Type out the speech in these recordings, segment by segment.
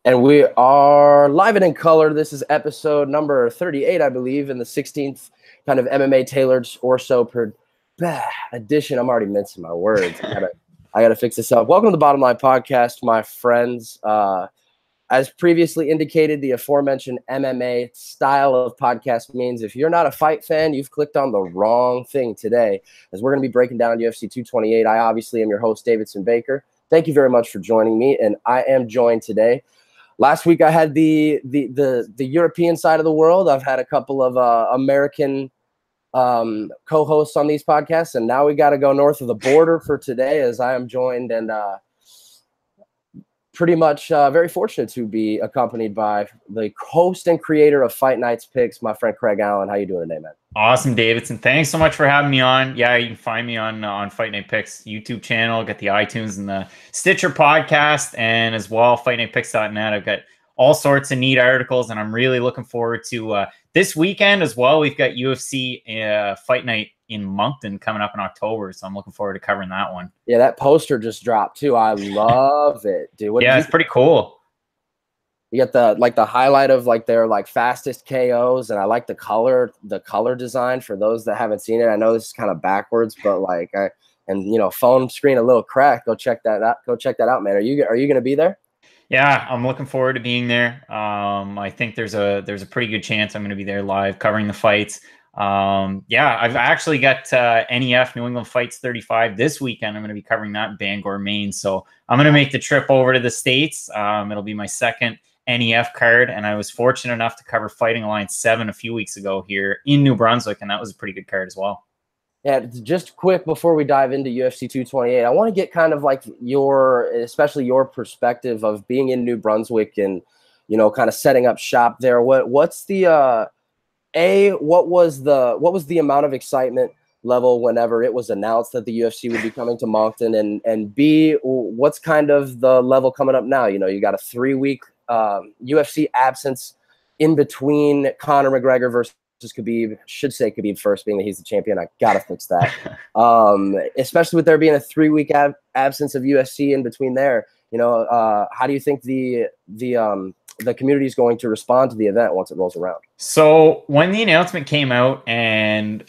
And we are live and in color. This is episode number 38, I believe, in the 16th kind of MMA tailored or so per edition. I'm already mincing my words. I gotta fix this up. Welcome to the Bottom Line Podcast, my friends. As previously indicated, the aforementioned MMA style of podcast means if you're not a fight fan, you've clicked on the wrong thing today, as we're going to be breaking down UFC 228. I obviously am your host, Davidson Baker. Thank you very much for joining me, and I am joined today. Last week I had the European side of the world. I've had a couple of American co-hosts on these podcasts, and now we got to go north of the border for today, as I am joined and pretty much very fortunate to be accompanied by the host and creator of Fight Night's Picks, my friend Craig Allen. How you doing today, man? Awesome, Davidson. Thanks so much for having me on. Yeah, you can find me on Fight Night Picks YouTube channel. Get the iTunes and the Stitcher podcast, and as well FightNightPicks.net. I've got all sorts of neat articles, and I'm really looking forward to this weekend as well. We've got UFC Fight Night in Moncton coming up in October, so I'm looking forward to covering that one. Yeah, that poster just dropped too. I love it, dude. Yeah, it's pretty cool. You got the highlight of their fastest KOs, and I like the color design for those that haven't seen it. I know this is kind of backwards, but phone screen a little cracked. Go check that out. Go check that out, man. Are you going to be there? Yeah, I'm looking forward to being there. I think there's a pretty good chance I'm going to be there live covering the fights. Yeah, I've actually got NEF New England Fights 35 this weekend. I'm going to be covering that in Bangor, Maine. So I'm going to make the trip over to the States. It'll be my second NEF card, and I was fortunate enough to cover Fighting Alliance 7 a few weeks ago here in New Brunswick, and that was a pretty good card as well. Yeah, just quick before we dive into UFC 228, I want to get kind of especially your perspective of being in New Brunswick and, kind of setting up shop there. What was the amount of excitement level whenever it was announced that the UFC would be coming to Moncton, and B, what's kind of the level coming up now? You got a 3-week UFC absence in between Conor McGregor versus Khabib. Should say Khabib first, being that he's the champion. I gotta fix that. Especially with there being a 3-week absence of UFC in between there. How do you think the community is going to respond to the event once it rolls around? So when the announcement came out, and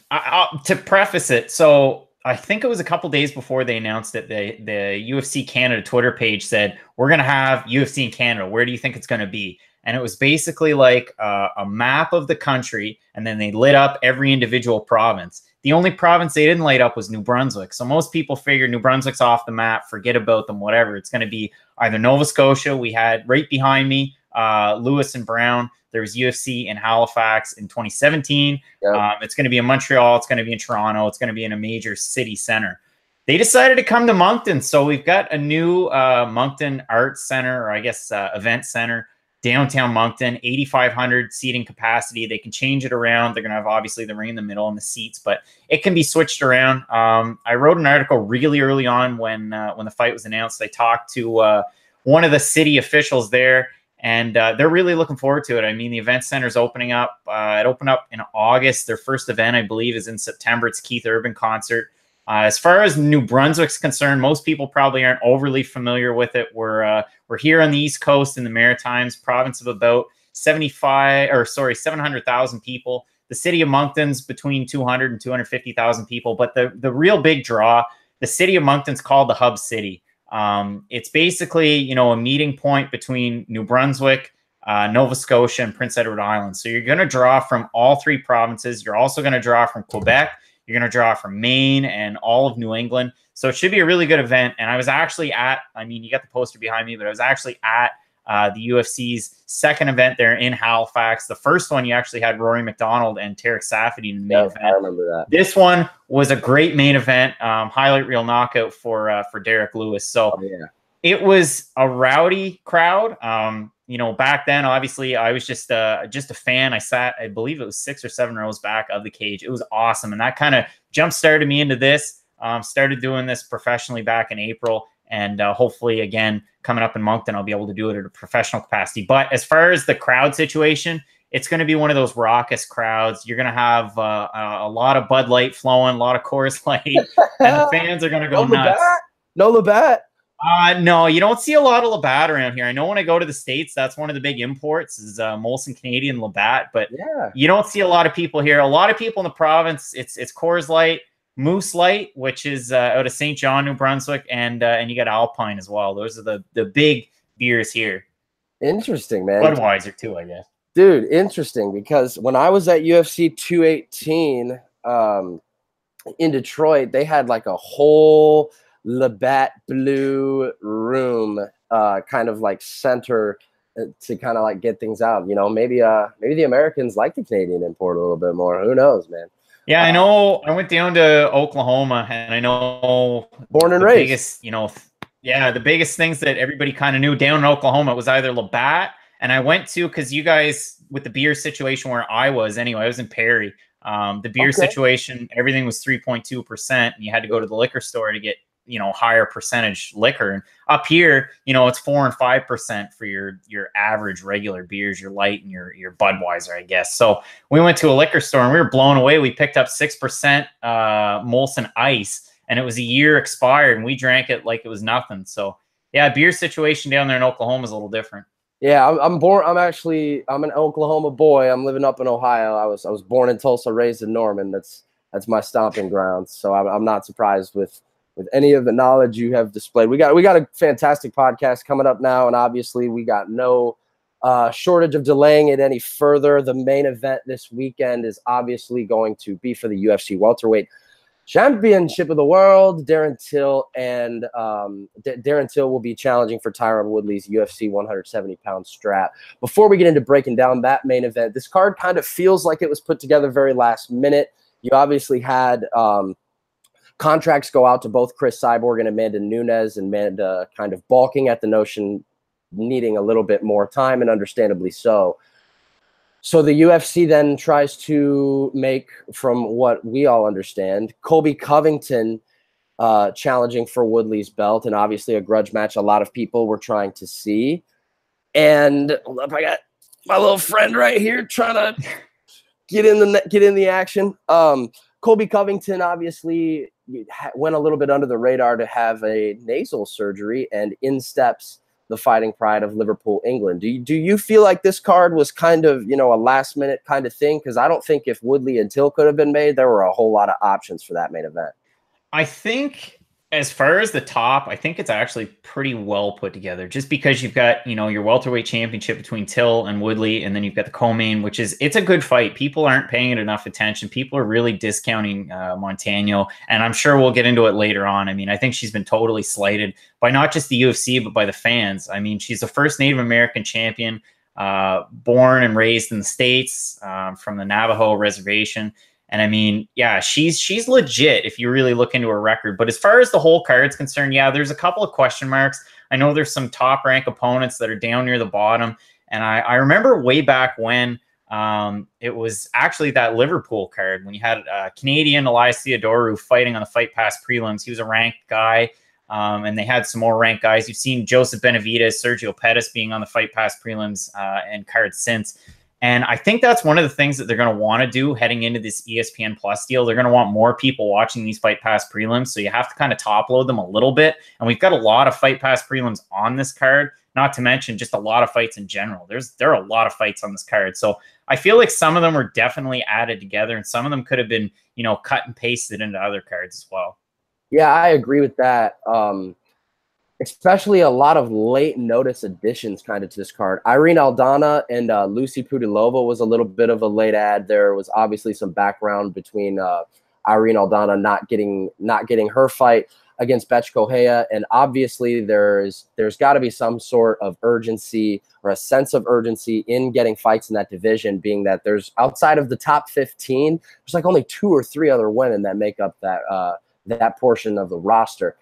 to preface it, so I think it was a couple days before they announced it, the UFC Canada Twitter page said, we're going to have UFC in Canada. Where do you think it's going to be? And it was basically like a map of the country, and then they lit up every individual province. The only province they didn't light up was New Brunswick. So most people figured New Brunswick's off the map, forget about them, whatever. It's going to be either Nova Scotia. We had right behind me, Lewis and Brown. There was UFC in Halifax in 2017. Yep. It's going to be in Montreal. It's going to be in Toronto. It's going to be in a major city center. They decided to come to Moncton. So we've got a new Moncton Arts Center, or I guess event center, downtown Moncton, 8,500 seating capacity. They can change it around. They're going to have obviously the ring in the middle and the seats, but it can be switched around. I wrote an article really early on when the fight was announced. I talked to one of the city officials there, and they're really looking forward to it. I mean, the event center is opening up. It opened up in August. Their first event, I believe, is in September. It's Keith Urban concert. As far as New Brunswick's concerned, most people probably aren't overly familiar with it. We're here on the East Coast in the Maritimes, province of about 700,000 people. The city of Moncton's between 200 and 250,000 people. But the real big draw, the city of Moncton's called the Hub City. It's basically, a meeting point between New Brunswick, Nova Scotia, and Prince Edward Island. So you're going to draw from all 3 provinces. You're also going to draw from Quebec. You're going to draw from Maine and all of New England. So it should be a really good event. And I was actually you got the poster behind me, but I was actually at the UFC's second event there in Halifax. The first one, you actually had Rory McDonald and Tarek Safdie in the main event. I remember that. This one was a great main event, highlight reel knockout for Derek Lewis. So It was a rowdy crowd. Back then, obviously, I was just a fan. I sat, I believe it was 6 or 7 rows back of the cage. It was awesome. And that kind of jump-started me into this. Started doing this professionally back in April. And hopefully, again, coming up in Moncton, I'll be able to do it at a professional capacity. But as far as the crowd situation, it's going to be one of those raucous crowds. You're going to have a lot of Bud Light flowing, a lot of Coors Light. And the fans are going to go nuts. No Labatt. No, you don't see a lot of Labatt around here. I know when I go to the States, that's one of the big imports is Molson Canadian Labatt, but Yeah. you don't see a lot of people here. A lot of people in the province, it's Coors Light, Moose Light, which is out of St. John, New Brunswick, and you got Alpine as well. Those are the big beers here. Interesting, man. Budweiser too, I guess. Dude, interesting, because when I was at UFC 218 in Detroit, they had like a whole Labatt Blue room, kind of like center to kind of like get things out. You know, maybe the Americans like the Canadian import a little bit more. Who knows, man? Yeah, I know. I went down to Oklahoma, and I know Born and the raised. biggest, the biggest things that everybody kind of knew down in Oklahoma was either Labatt, and I went to, because you guys, with the beer situation where I was anyway, I was in Perry. The beer situation, everything was 3.2%, and you had to go to the liquor store to get higher percentage liquor. And up here, it's 4 and 5% for your average regular beers, your light and your Budweiser, I guess. So we went to a liquor store and we were blown away. We picked up 6% Molson Ice, and it was a year expired, and we drank it like it was nothing. So yeah, beer situation down there in Oklahoma is a little different. Yeah, I'm an Oklahoma boy. I'm living up in Ohio. I was born in Tulsa, raised in Norman. That's my stomping grounds. So I'm not surprised with any of the knowledge you have displayed. We got a fantastic podcast coming up now, and obviously we got no shortage of delaying it any further. The main event this weekend is obviously going to be for the UFC welterweight championship of the world. Darren Till will be challenging for Tyron Woodley's UFC 170-pound strap. Before we get into breaking down that main event, this card kind of feels like it was put together very last minute. You obviously had contracts go out to both Chris Cyborg and Amanda Nunes, and Amanda kind of balking at the notion, needing a little bit more time, and understandably so. So the UFC then tries to make, from what we all understand, Colby Covington challenging for Woodley's belt, and obviously a grudge match a lot of people were trying to see. And hold up, I got my little friend right here trying to get in the action. Colby Covington obviously went a little bit under the radar to have a nasal surgery, and in steps the Fighting Pride of Liverpool, England. Do you feel like this card was kind of, a last minute kind of thing? Because I don't think if Woodley and Till could have been made, there were a whole lot of options for that main event. I think as far as the top, I think it's actually pretty well put together, just because you've got, your welterweight championship between Till and Woodley, and then you've got the co-main, it's a good fight. People aren't paying it enough attention. People are really discounting Montano, and I'm sure we'll get into it later on. I mean, I think she's been totally slighted by not just the UFC, but by the fans. I mean, she's the first Native American champion, born and raised in the States, from the Navajo reservation. And I mean, yeah, she's legit if you really look into her record. But as far as the whole card's concerned, yeah, there's a couple of question marks. I know there's some top rank opponents that are down near the bottom. And I remember way back when it was actually that Liverpool card when you had Canadian Elias Theodorou fighting on the Fight Pass prelims. He was a ranked guy. And they had some more ranked guys. You've seen Joseph Benavidez, Sergio Pettis being on the Fight Pass prelims and cards since. And I think that's one of the things that they're going to want to do heading into this ESPN Plus deal. They're going to want more people watching these Fight Pass prelims. So you have to kind of top load them a little bit. And we've got a lot of Fight Pass prelims on this card, not to mention just a lot of fights in general. There are a lot of fights on this card. So I feel like some of them were definitely added together, and some of them could have been, cut and pasted into other cards as well. Yeah, I agree with that. Especially a lot of late notice additions kind of to this card. Irene Aldana and Lucy Pudilova was a little bit of a late add. There was obviously some background between Irene Aldana not getting her fight against Betch Correia, and obviously there's got to be some sort of urgency or a sense of urgency in getting fights in that division, being that there's, outside of the top 15, there's like only 2 or 3 other women that make up that portion of the roster.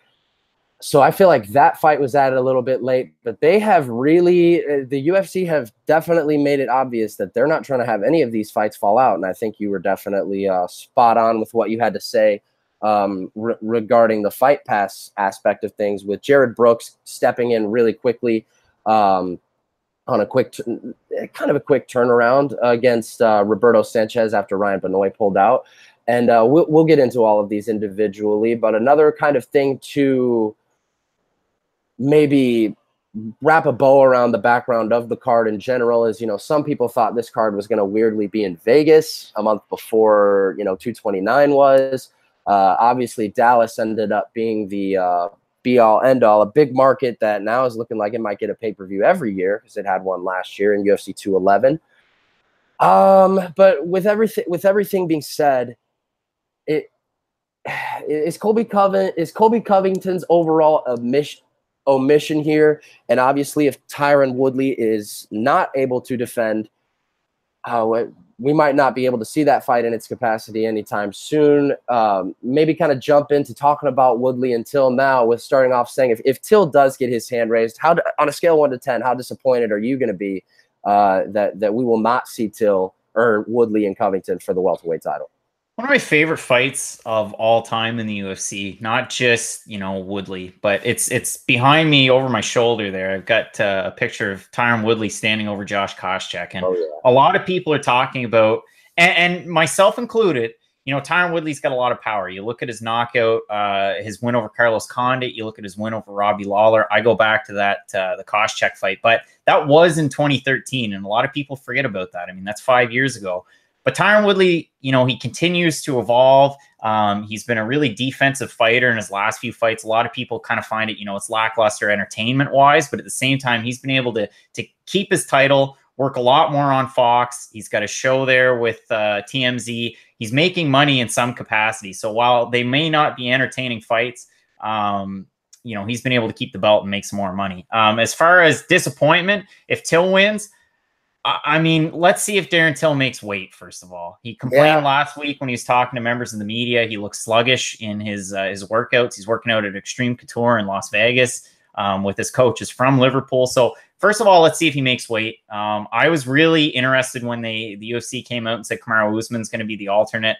So I feel like that fight was added a little bit late, but they have really, the UFC have definitely made it obvious that they're not trying to have any of these fights fall out. And I think you were definitely spot on with what you had to say regarding the Fight Pass aspect of things, with Jared Brooks stepping in really quickly on a quick turnaround against Roberto Sanchez after Ryan Benoit pulled out. And we'll get into all of these individually, but another kind of thing to maybe wrap a bow around the background of the card in general is, some people thought this card was going to weirdly be in Vegas a month before, 229 was. Obviously, Dallas ended up being the be-all, end-all, a big market that now is looking like it might get a pay-per-view every year because it had one last year in UFC 211. But with everything being said, is Colby Covington's overall omission here, and obviously if Tyron Woodley is not able to defend, we might not be able to see that fight in its capacity anytime soon. Maybe kind of jump into talking about Woodley until now with starting off saying if Till does get his hand raised, on a scale of 1 to 10, how disappointed are you going to be that we will not see Till or Woodley and Covington for the welterweight title? One of my favorite fights of all time in the UFC, not just, Woodley, but it's behind me over my shoulder there. I've got a picture of Tyron Woodley standing over Josh Koscheck. And a lot of people are talking about, and myself included, Tyron Woodley's got a lot of power. You look at his knockout, his win over Carlos Condit, you look at his win over Robbie Lawler. I go back to that, the Koscheck fight, but that was in 2013. And a lot of people forget about that. I mean, that's 5 years ago. But Tyron Woodley, he continues to evolve. He's been a really defensive fighter in his last few fights. A lot of people kind of find it, it's lackluster entertainment-wise, but at the same time, he's been able to keep his title, work a lot more on Fox. He's got a show there with TMZ. He's making money in some capacity. So while they may not be entertaining fights, he's been able to keep the belt and make some more money. As far as disappointment, if Till wins, I mean, let's see if Darren Till makes weight, first of all. He complained last week when he was talking to members of the media. He looks sluggish in his workouts. He's working out at Extreme Couture in Las Vegas with his coaches from Liverpool. So first of all, let's see if he makes weight. I was really interested when the UFC came out and said Kamaru Usman's going to be the alternate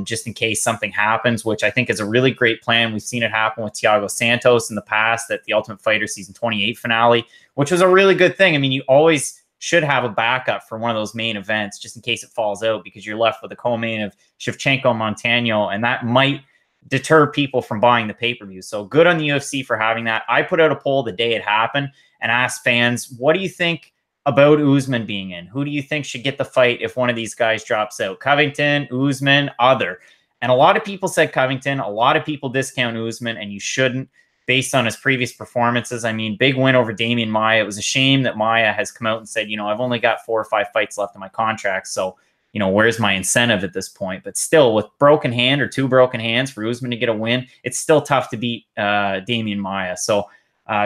just in case something happens, which I think is a really great plan. We've seen it happen with Thiago Santos in the past at the Ultimate Fighter Season 28 finale, which was a really good thing. I mean, you always should have a backup for one of those main events just in case it falls out, because you're left with a co-main of Shevchenko-Montano, and that might deter people from buying the pay-per-view. So good on the UFC for having that. I put out a poll the day it happened and asked fans, what do you think about Usman being in? Who do you think should get the fight if one of these guys drops out? Covington, Usman, other. And a lot of people said Covington. A lot of people discount Usman, and you shouldn't, based on his previous performances. I mean, big win over Damian Maia. It was a shame that Maia has come out and said, I've only got 4 or 5 fights left in my contract. So, where's my incentive at this point? But still, with broken hand or 2 broken hands for Usman to get a win, it's still tough to beat Damian Maia. So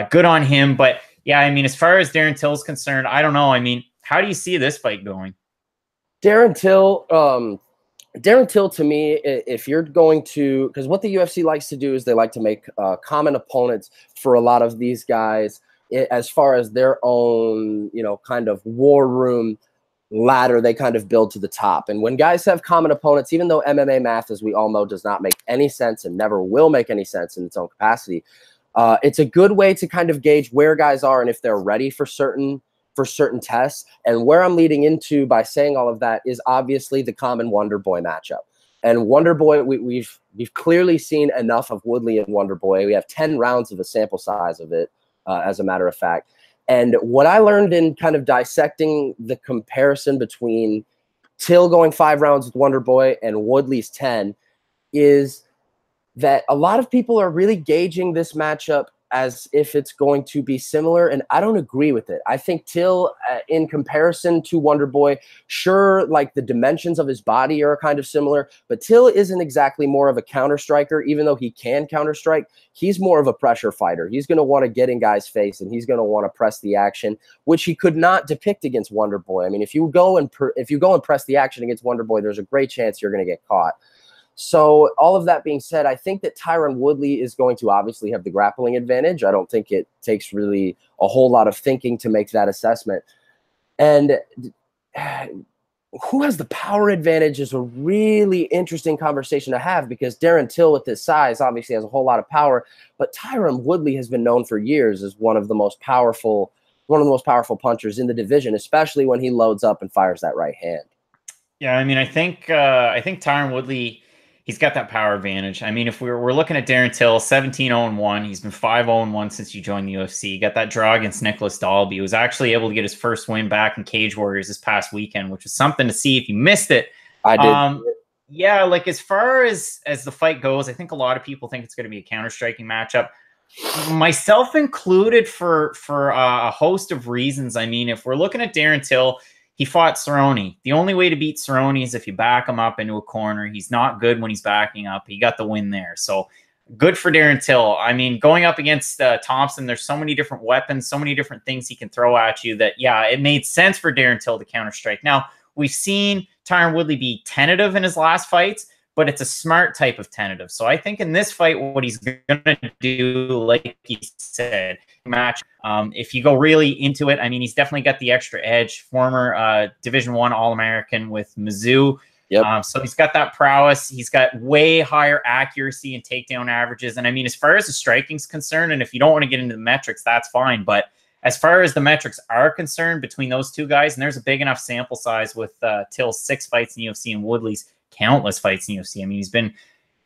good on him. But yeah, I mean, as far as Darren Till's concerned, I don't know. I mean, how do you see this fight going? Darren Till, to me, if you're going to, because what the UFC likes to do is they like to make common opponents for a lot of these guys as far as their own, kind of war room ladder they kind of build to the top. And when guys have common opponents, even though MMA math, as we all know, does not make any sense and never will make any sense in its own capacity, it's a good way to kind of gauge where guys are and if they're ready for certain tests. And where I'm leading into by saying all of that is obviously the common Wonder Boy matchup. And Wonder Boy, we've clearly seen enough of Woodley and Wonder Boy. We have 10 rounds of a sample size of it, as a matter of fact. And what I learned in kind of dissecting the comparison between Till going 5 rounds with Wonder Boy and Woodley's 10 is that a lot of people are really gauging this matchup as if it's going to be similar, and I don't agree with it. I think Till, in comparison to Wonder Boy, sure, like the dimensions of his body are kind of similar, but Till isn't exactly more of a counter striker, even though he can counter strike. He's more of a pressure fighter. He's going to want to get in guys' face, and he's going to want to press the action, which he could not depict against Wonder Boy. I mean, if you go and press the action against Wonder Boy, there's a great chance you're going to get caught. So all of that being said, I think that Tyron Woodley is going to obviously have the grappling advantage. I don't think it takes really a whole lot of thinking to make that assessment. And who has the power advantage is a really interesting conversation to have, because Darren Till with his size obviously has a whole lot of power, but Tyron Woodley has been known for years as one of the most powerful punchers in the division, especially when he loads up and fires that right hand. Yeah, I mean, I think Tyron Woodley, He's got that power advantage. I mean, if we're looking at Darren Till, 17-0-1. He's been 5-0-1 since he joined the UFC. He got that draw against Nicholas Dalby. He was actually able to get his first win back in Cage Warriors this past weekend, which was something to see if you missed it. I did. Yeah, like as far as the fight goes, I think a lot of people think it's going to be a counter-striking matchup, myself included, for a host of reasons. I mean, if we're looking at Darren Till, he fought Cerrone. The only way to beat Cerrone is if you back him up into a corner. He's not good when he's backing up. He got the win there. So good for Darren Till. I mean, going up against Thompson, there's so many different weapons, so many different things he can throw at you that, yeah, it made sense for Darren Till to counter-strike. Now, we've seen Tyron Woodley be tentative in his last fights, but it's a smart type of tentative. So I think in this fight, what he's going to do, like he said, match. If you go really into it, I mean, he's definitely got the extra edge. Former Division I All-American with Mizzou. Yep. So he's got that prowess. He's got way higher accuracy and takedown averages. And I mean, as far as the striking's concerned, and if you don't want to get into the metrics, that's fine. But as far as the metrics are concerned between those two guys, and there's a big enough sample size with Till's 6 fights in the UFC and Woodley's countless fights in the UFC. I mean, he's been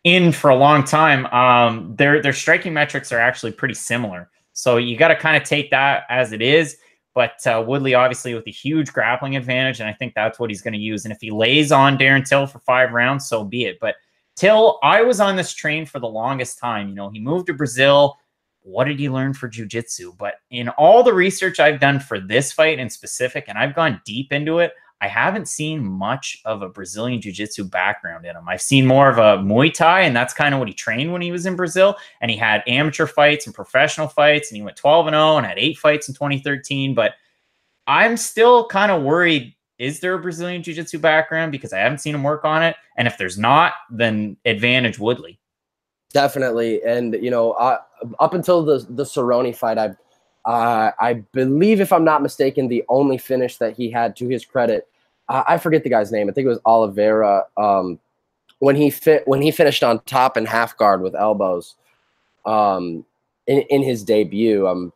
in for a long time. Their striking metrics are actually pretty similar. So you got to kind of take that as it is. But Woodley, obviously, with a huge grappling advantage, and I think that's what he's going to use. And if he lays on Darren Till for 5 rounds, so be it. But Till, I was on this train for the longest time. You know, he moved to Brazil. What did he learn for jiu-jitsu? But in all the research I've done for this fight in specific, and I've gone deep into it, I haven't seen much of a Brazilian jiu-jitsu background in him. I've seen more of a Muay Thai, and that's kind of what he trained when he was in Brazil. And he had amateur fights and professional fights, and he went 12-0 and had 8 fights in 2013. But I'm still kind of worried, is there a Brazilian jiu-jitsu background? Because I haven't seen him work on it. And if there's not, then advantage Woodley. Definitely. And, you know, up until the Cerrone fight, I believe, if I'm not mistaken, the only finish that he had, to his credit, I forget the guy's name. I think it was Oliveira. When he finished on top and half guard with elbows, in his debut. I'm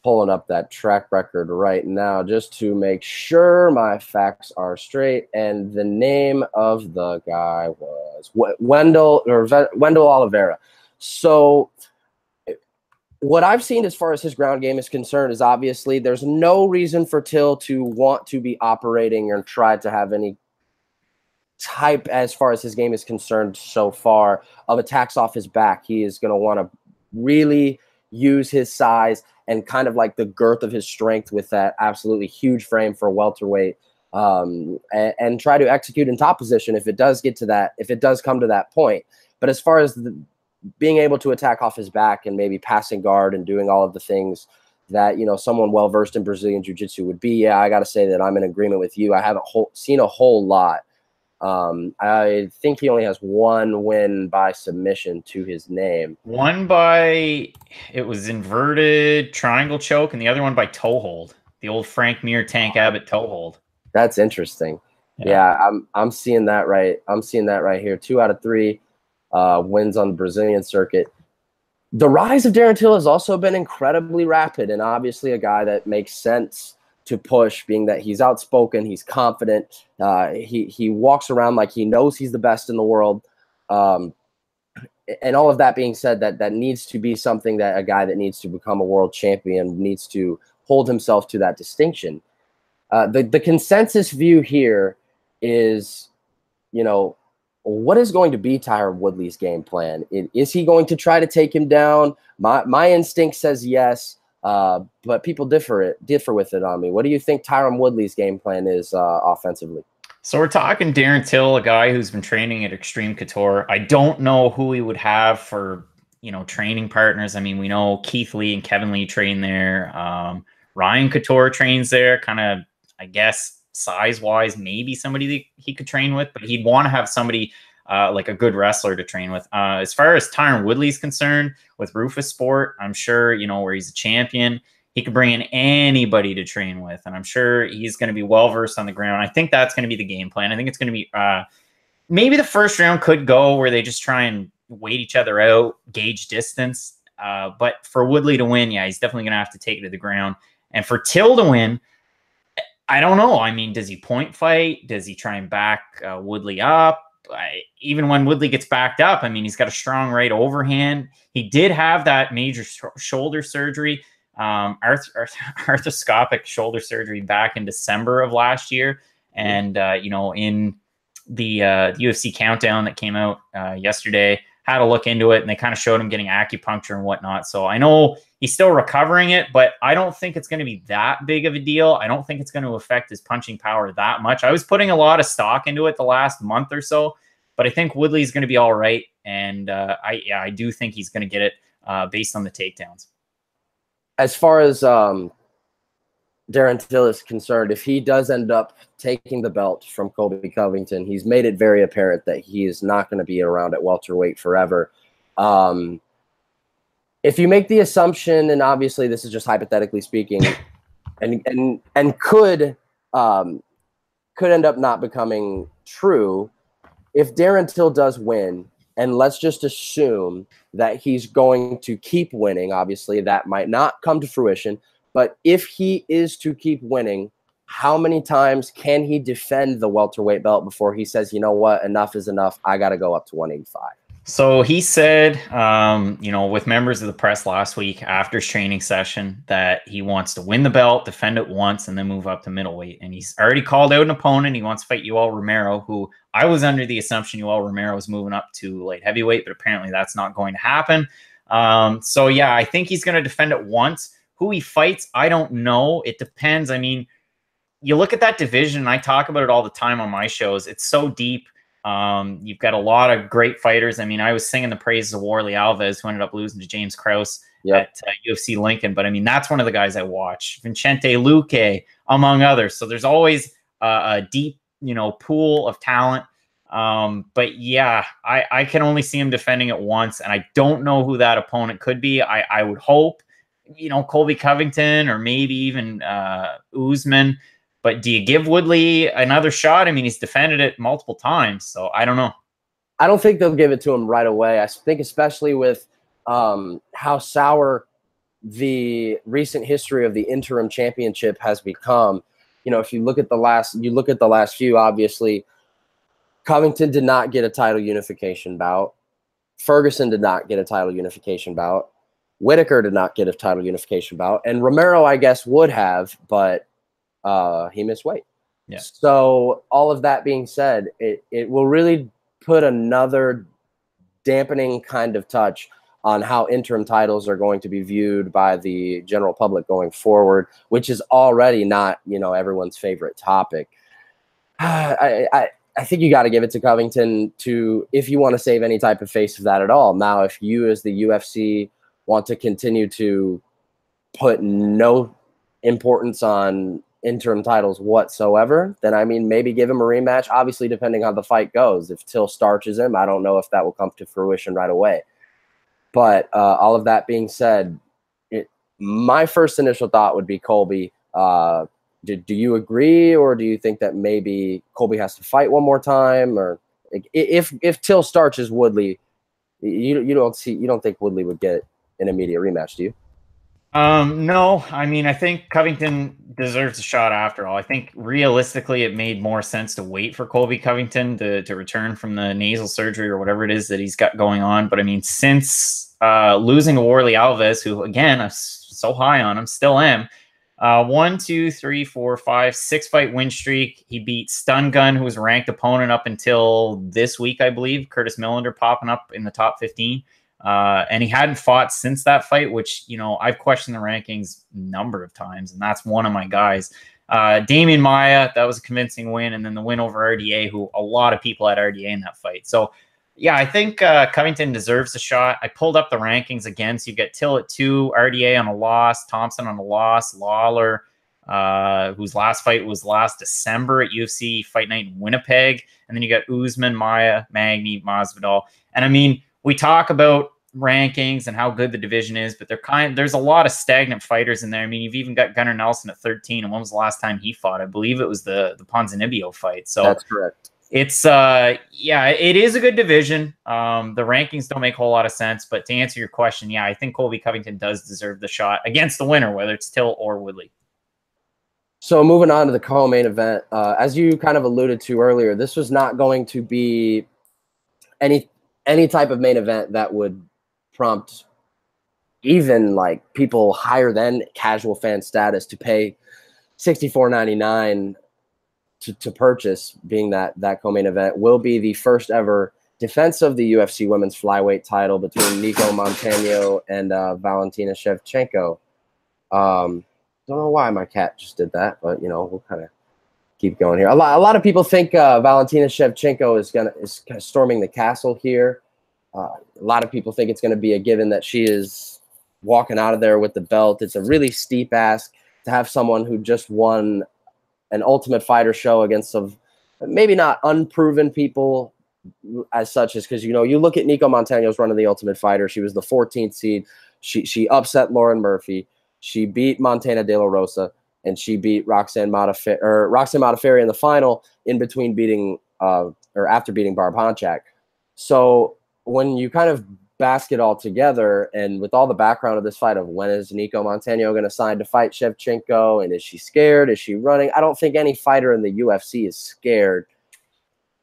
pulling up that track record right now just to make sure my facts are straight. And the name of the guy was Wendell Oliveira. So what I've seen as far as his ground game is concerned is, obviously there's no reason for Till to want to be operating or try to have any type, as far as his game is concerned so far, of attacks off his back. He is going to want to really use his size and kind of like the girth of his strength with that absolutely huge frame for a welterweight, and try to execute in top position if it does get to that, if it does come to that point. But as far as being able to attack off his back and maybe passing guard and doing all of the things that, you know, someone well-versed in Brazilian Jiu-Jitsu would be, yeah, I got to say that I'm in agreement with you. I haven't seen a whole lot. I think he only has 1 win by submission to his name. One by, it was inverted triangle choke, and the other one by toe hold. The old Frank Mir, Tank Abbott toe hold. That's interesting. Yeah, I'm seeing that right. I'm seeing that right here. 2 out of 3 wins on the Brazilian circuit. The rise of Darren Till has also been incredibly rapid, and obviously a guy that makes sense to push, being that he's outspoken, he's confident, he walks around like he knows he's the best in the world, and all of that being said, that needs to be something that a guy that needs to become a world champion needs to hold himself to, that distinction. The consensus view here is, you know, what is going to be Tyron Woodley's game plan? Is he going to try to take him down? My instinct says yes. But people differ with it on me. What do you think Tyron Woodley's game plan is offensively? So we're talking Darren Till, a guy who's been training at Extreme Couture. I don't know who he would have for, you know, training partners. I mean, we know Keith Lee and Kevin Lee train there. Ryan Couture trains there, kind of, I guess, size-wise, maybe somebody that he could train with, but he'd want to have somebody like a good wrestler to train with. As far as Tyron Woodley's concerned, with Rufus Sport, I'm sure, you know, where he's a champion, he could bring in anybody to train with, and I'm sure he's going to be well-versed on the ground. I think that's going to be the game plan. I think it's going to be maybe the first round could go where they just try and wait each other out, gauge distance. But for Woodley to win, yeah, he's definitely going to have to take it to the ground. And for Till to win, I don't know. I mean, does he point fight? Does he try and back Woodley up? even when Woodley gets backed up, I mean, he's got a strong right overhand. He did have that major shoulder surgery, arthroscopic shoulder surgery back in December of last year. And, you know, in the UFC countdown that came out yesterday, had a look into it, and they kind of showed him getting acupuncture and whatnot. So I know he's still recovering it, but I don't think it's going to be that big of a deal. I don't think it's going to affect his punching power that much. I was putting a lot of stock into it the last month or so, but I think Woodley's going to be all right. And I do think he's going to get it based on the takedowns. As far as Darren Till is concerned, if he does end up taking the belt from Colby Covington, he's made it very apparent that he is not going to be around at welterweight forever. If you make the assumption, and obviously this is just hypothetically speaking, and could end up not becoming true, if Darren Till does win, and let's just assume that he's going to keep winning, obviously that might not come to fruition. But if he is to keep winning, how many times can he defend the welterweight belt before he says, you know what, enough is enough, I got to go up to 185? So he said, you know, with members of the press last week after his training session, that he wants to win the belt, defend it once, and then move up to middleweight. And he's already called out an opponent. He wants to fight Yoel Romero, who I was under the assumption Yoel Romero was moving up to light heavyweight, but apparently that's not going to happen. So yeah, I think he's going to defend it once. Who he fights, I don't know. It depends. I mean, you look at that division, and I talk about it all the time on my shows. It's so deep. You've got a lot of great fighters. I mean, I was singing the praises of Warley Alves, who ended up losing to James Krause at UFC Lincoln. But I mean, that's one of the guys I watch. Vicente Luque, among others. So there's always a deep, you know, pool of talent. But yeah, I can only see him defending it once, and I don't know who that opponent could be. I would hope, you know, Colby Covington or maybe even Usman. But do you give Woodley another shot? I mean, he's defended it multiple times, so I don't know. I don't think they'll give it to him right away. I think especially with how sour the recent history of the interim championship has become. You know, if you look at the last few, obviously, Covington did not get a title unification bout. Ferguson did not get a title unification bout. Whitaker did not get a title unification bout. And Romero, I guess, would have, but he missed weight. Yeah. So all of that being said, it will really put another dampening kind of touch on how interim titles are going to be viewed by the general public going forward, which is already not, you know, everyone's favorite topic. I think you got to give it to Covington if you want to save any type of face of that at all. Now, if you as the UFC want to continue to put no importance on interim titles whatsoever, then I mean, maybe give him a rematch, obviously depending on how the fight goes. If Till starches him, I don't know if that will come to fruition right away. But all of that being said, my first initial thought would be Colby. Do you agree, or do you think that maybe Colby has to fight one more time? Or if Till starches Woodley, you don't think Woodley would get an immediate rematch, do you? No, I mean, I think Covington deserves a shot after all. I think realistically it made more sense to wait for Colby Covington to return from the nasal surgery or whatever it is that he's got going on. But I mean, since losing to Warley Alves, who again, I'm so high on him, still am, 1, 2, 3, 4, 5, 6 fight win streak. He beat Stun Gun, who was a ranked opponent up until this week, I believe. Curtis Millender popping up in the top 15. And he hadn't fought since that fight, which, you know, I've questioned the rankings a number of times, and that's one of my guys. Damian Maia, that was a convincing win, and then the win over RDA, who a lot of people had RDA in that fight. So, yeah, I think Covington deserves a shot. I pulled up the rankings again, so you get Till at 2, RDA on a loss, Thompson on a loss, Lawler, whose last fight was last December at UFC Fight Night in Winnipeg, and then you got Usman, Maia, Magny, Masvidal. And I mean, we talk about rankings and how good the division is, but there's a lot of stagnant fighters in there. I mean, you've even got Gunnar Nelson at 13, and when was the last time he fought? I believe it was the Ponzinibbio fight. So that's correct. It's yeah, it is a good division. The rankings don't make a whole lot of sense, but to answer your question, yeah, I think Colby Covington does deserve the shot against the winner, whether it's Till or Woodley. So moving on to the co-main event, as you kind of alluded to earlier, this was not going to be any type of main event that would prompt even like people higher than casual fan status to pay $64.99 to purchase, being that co-main event, will be the first ever defense of the UFC women's flyweight title between Nico Montano and Valentina Shevchenko. Don't know why my cat just did that, but we'll kind of keep going here. A lot of people think Valentina Shevchenko is kind of storming the castle here. A lot of people think it's going to be a given that she is walking out of there with the belt. It's a really steep ask to have someone who just won an Ultimate Fighter show against some maybe not unproven people as such, as because you look at Nico Montano's run of the Ultimate Fighter. She was the 14th seed. She upset Lauren Murphy. She beat Montana De La Rosa, and she beat Roxanne Modafferi in the final, in between beating or after beating Barb Honchak. So when you kind of basket all together, and with all the background of this fight of when is Nico Montano going to sign to fight Shevchenko, and is she scared? Is she running? I don't think any fighter in the UFC is scared,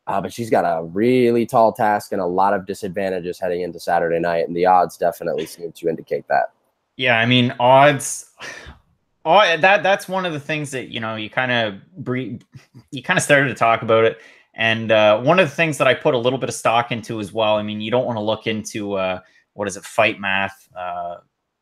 but she's got a really tall task and a lot of disadvantages heading into Saturday night, and the odds definitely seem to indicate that. Yeah, I mean, odds. That's one of the things that you kind of started to talk about it. And one of the things that I put a little bit of stock into as well, I mean, you don't want to look into, fight math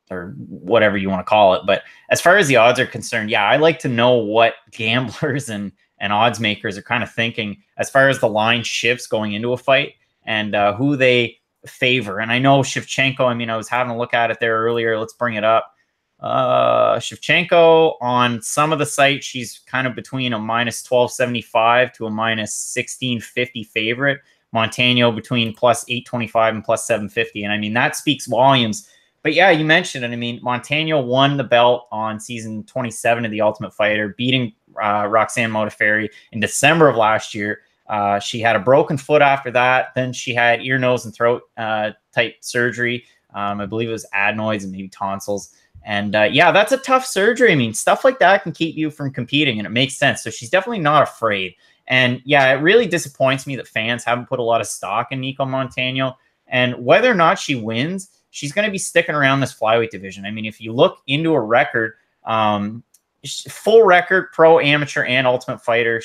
or whatever you want to call it. But as far as the odds are concerned, yeah, I like to know what gamblers and odds makers are kind of thinking as far as the line shifts going into a fight and who they favor. And I know Shevchenko, I mean, I was having a look at it there earlier. Let's bring it up. Shevchenko, on some of the sites, she's kind of between a minus 1275 to a minus 1650 favorite. Montano between plus 825 and plus 750. And I mean, that speaks volumes. But yeah, you mentioned it. I mean, Montano won the belt on season 27 of The Ultimate Fighter, beating Roxanne Modafferi in December of last year. She had a broken foot after that. Then she had ear, nose, and throat type surgery. I believe it was adenoids and maybe tonsils. And yeah, that's a tough surgery. I mean, stuff like that can keep you from competing, and it makes sense. So she's definitely not afraid. And yeah, it really disappoints me that fans haven't put a lot of stock in Nico Montano. And whether or not she wins, she's going to be sticking around this flyweight division. I mean, if you look into a record, full record, pro, amateur, and Ultimate Fighter,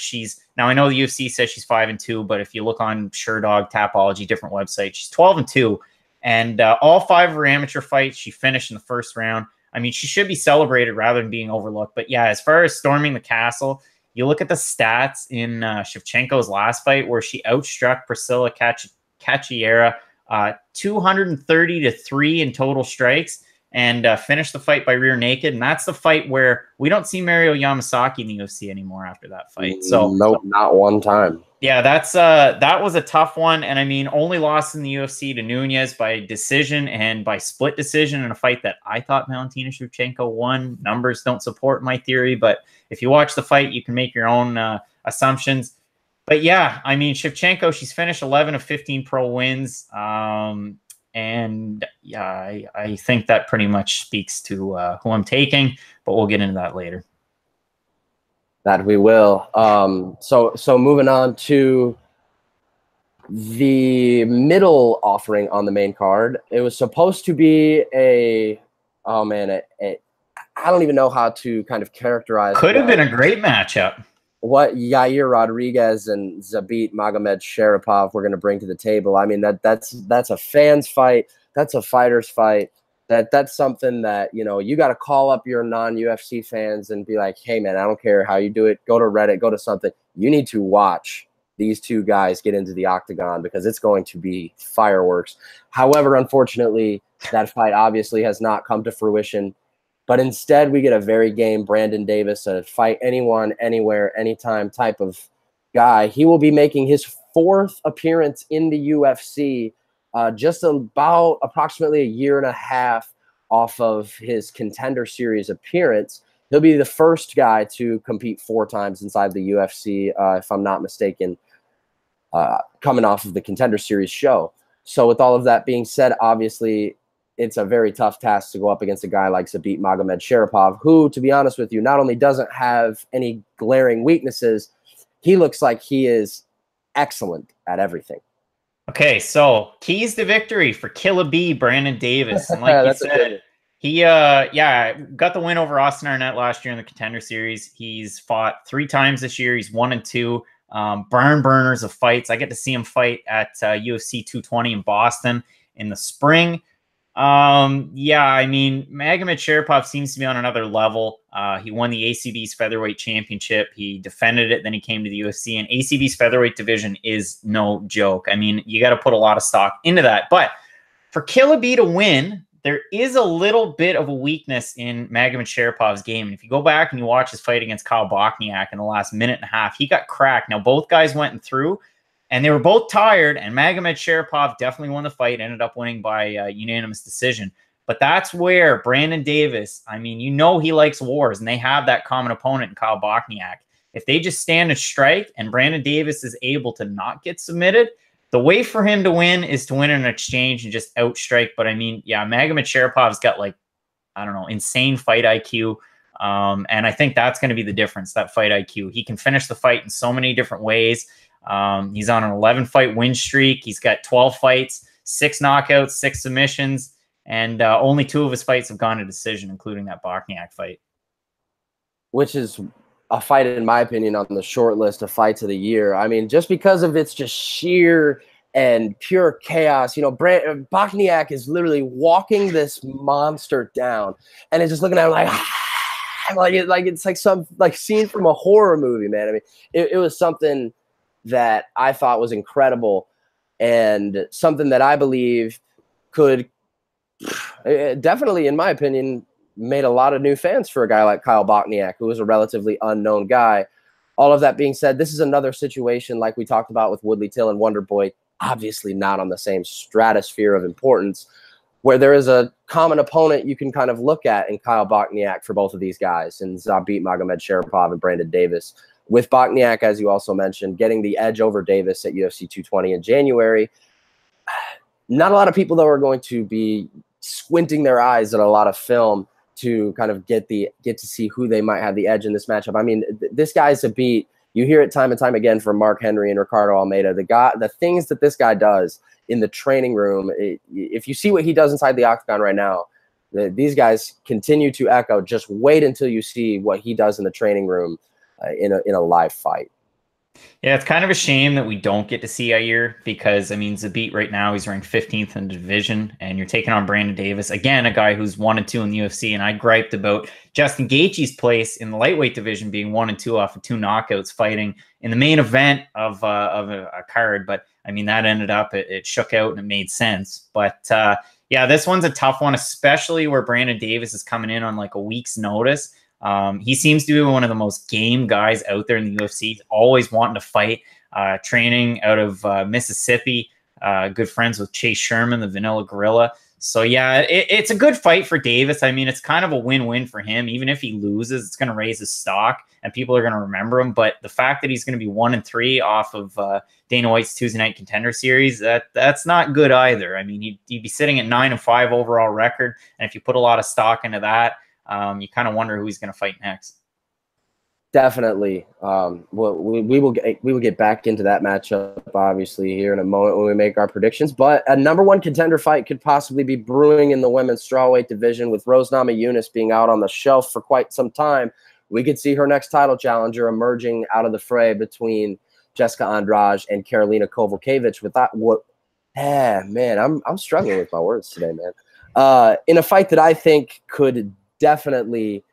now I know the UFC says she's 5-2, but if you look on SureDog, Tapology, different websites, she's 12-2. And all 5 of her amateur fights, she finished in the first round. I mean, she should be celebrated rather than being overlooked. But yeah, as far as storming the castle, you look at the stats in Shevchenko's last fight where she outstruck Priscilla Cachoeira 230-3 in total strikes and finished the fight by rear naked. And that's the fight where we don't see Mario Yamasaki in the UFC anymore after that fight. So nope, not one time. Yeah, that was a tough one. And I mean, only lost in the UFC to Nunez by decision and by split decision in a fight that I thought Valentina Shevchenko won. Numbers don't support my theory, but if you watch the fight, you can make your own assumptions. But yeah, I mean, Shevchenko, she's finished 11 of 15 pro wins. And yeah, I think that pretty much speaks to who I'm taking, but we'll get into that later. That we will. So moving on to the middle offering on the main card. It was supposed to be I don't even know how to kind of characterize. Could have been a great matchup. What Yair Rodriguez and Zabit Magomedsharipov were going to bring to the table. I mean, that's a fan's fight. That's a fighter's fight. That's something that, you got to call up your non-UFC fans and be like, hey, man, I don't care how you do it. Go to Reddit, go to something. You need to watch these two guys get into the octagon because it's going to be fireworks. However, unfortunately, that fight obviously has not come to fruition. But instead, we get a very game Brandon Davis, a fight anyone, anywhere, anytime type of guy. He will be making his 4th appearance in the UFC, just about approximately a year and a half off of his Contender Series appearance. He'll be the first guy to compete 4 times inside the UFC, if I'm not mistaken, coming off of the Contender Series show. So with all of that being said, obviously, it's a very tough task to go up against a guy like Zabit Magomedsharipov, who, to be honest with you, not only doesn't have any glaring weaknesses, he looks like he is excellent at everything. Okay, so keys to victory for Killa B, Brandon Davis. And like you That's a good said, one. he yeah, got the win over Austin Arnett last year in the Contender Series. He's fought 3 times this year. He's 1-2. Barn burners of fights. I get to see him fight at UFC 220 in Boston in the spring. Yeah, I mean, Magomed Sharipov seems to be on another level. He won the ACB's featherweight championship. He defended it, then he came to the UFC, and ACB's featherweight division is no joke. I mean, you got to put a lot of stock into that. But for Killa B to win, there is a little bit of a weakness in Magomed Sharipov's game. And if you go back and you watch his fight against Kyle Bochniak in the last minute and a half, he got cracked. Now, both guys went through, and they were both tired, and Magomed Sharipov definitely won the fight, ended up winning by unanimous decision. But that's where Brandon Davis, I mean, you know he likes wars, and they have that common opponent in Kyle Bochniak. If they just stand and strike, and Brandon Davis is able to not get submitted, the way for him to win is to win an exchange and just outstrike. But I mean, yeah, Magomed Sharipov's got, like, I don't know, insane fight IQ. And I think that's going to be the difference, that fight IQ. He can finish the fight in so many different ways. He's on an 11-fight win streak. He's got 12 fights, 6 knockouts, 6 submissions, and only 2 of his fights have gone to decision, including that Bochniak fight. Which is a fight, in my opinion, on the short list of fights of the year. I mean, just because of its just sheer and pure chaos. You know, Bochniak is literally walking this monster down, and it's just looking at him like it's like some scene from a horror movie, man. I mean, it was something that I thought was incredible, and something that I believe could definitely, in my opinion, made a lot of new fans for a guy like Kyle Bochniak, who was a relatively unknown guy. All of that being said, this is another situation like we talked about with Woodley Till and Wonderboy, obviously not on the same stratosphere of importance, where there is a common opponent you can kind of look at in Kyle Bochniak for both of these guys, and Zabit Magomed Sharipov and Brandon Davis. With Bochniak, as you also mentioned, getting the edge over Davis at UFC 220 in January, not a lot of people, though, are going to be squinting their eyes at a lot of film to kind of get to see who they might have the edge in this matchup. I mean, this guy's a beat. You hear it time and time again from Mark Henry and Ricardo Almeida. The things that this guy does in the training room, if you see what he does inside the octagon right now, these guys continue to echo. Just wait until you see what he does in the training room in a live fight. Yeah, it's kind of a shame that we don't get to see Yair, because, I mean, Zabit right now, he's ranked 15th in the division, and you're taking on Brandon Davis, again, a guy who's 1-2 in the UFC, and I griped about Justin Gaethje's place in the lightweight division being 1-2 off of 2 knockouts, fighting in the main event of a card, but, I mean, that ended up, it shook out and it made sense, but yeah, this one's a tough one, especially where Brandon Davis is coming in on like a week's notice. He seems to be one of the most game guys out there in the UFC. He's always wanting to fight, training out of Mississippi, good friends with Chase Sherman, the Vanilla Gorilla. So, yeah, it's a good fight for Davis. I mean, it's kind of a win-win for him. Even if he loses, it's going to raise his stock, and people are going to remember him. But the fact that he's going to be 1-3 off of Dana White's Tuesday Night Contender Series, that's not good either. I mean, he'd be sitting at 9-5 overall record, and if you put a lot of stock into that, you kind of wonder who he's going to fight next. Definitely. Well, we will get back into that matchup obviously here in a moment when we make our predictions. But a #1 contender fight could possibly be brewing in the women's strawweight division, with Rose Namajunas being out on the shelf for quite some time. We could see her next title challenger emerging out of the fray between Jessica Andrade and Karolina Kowalkiewicz. With that, man, I'm struggling with my words today, man. In a fight that I think could definitely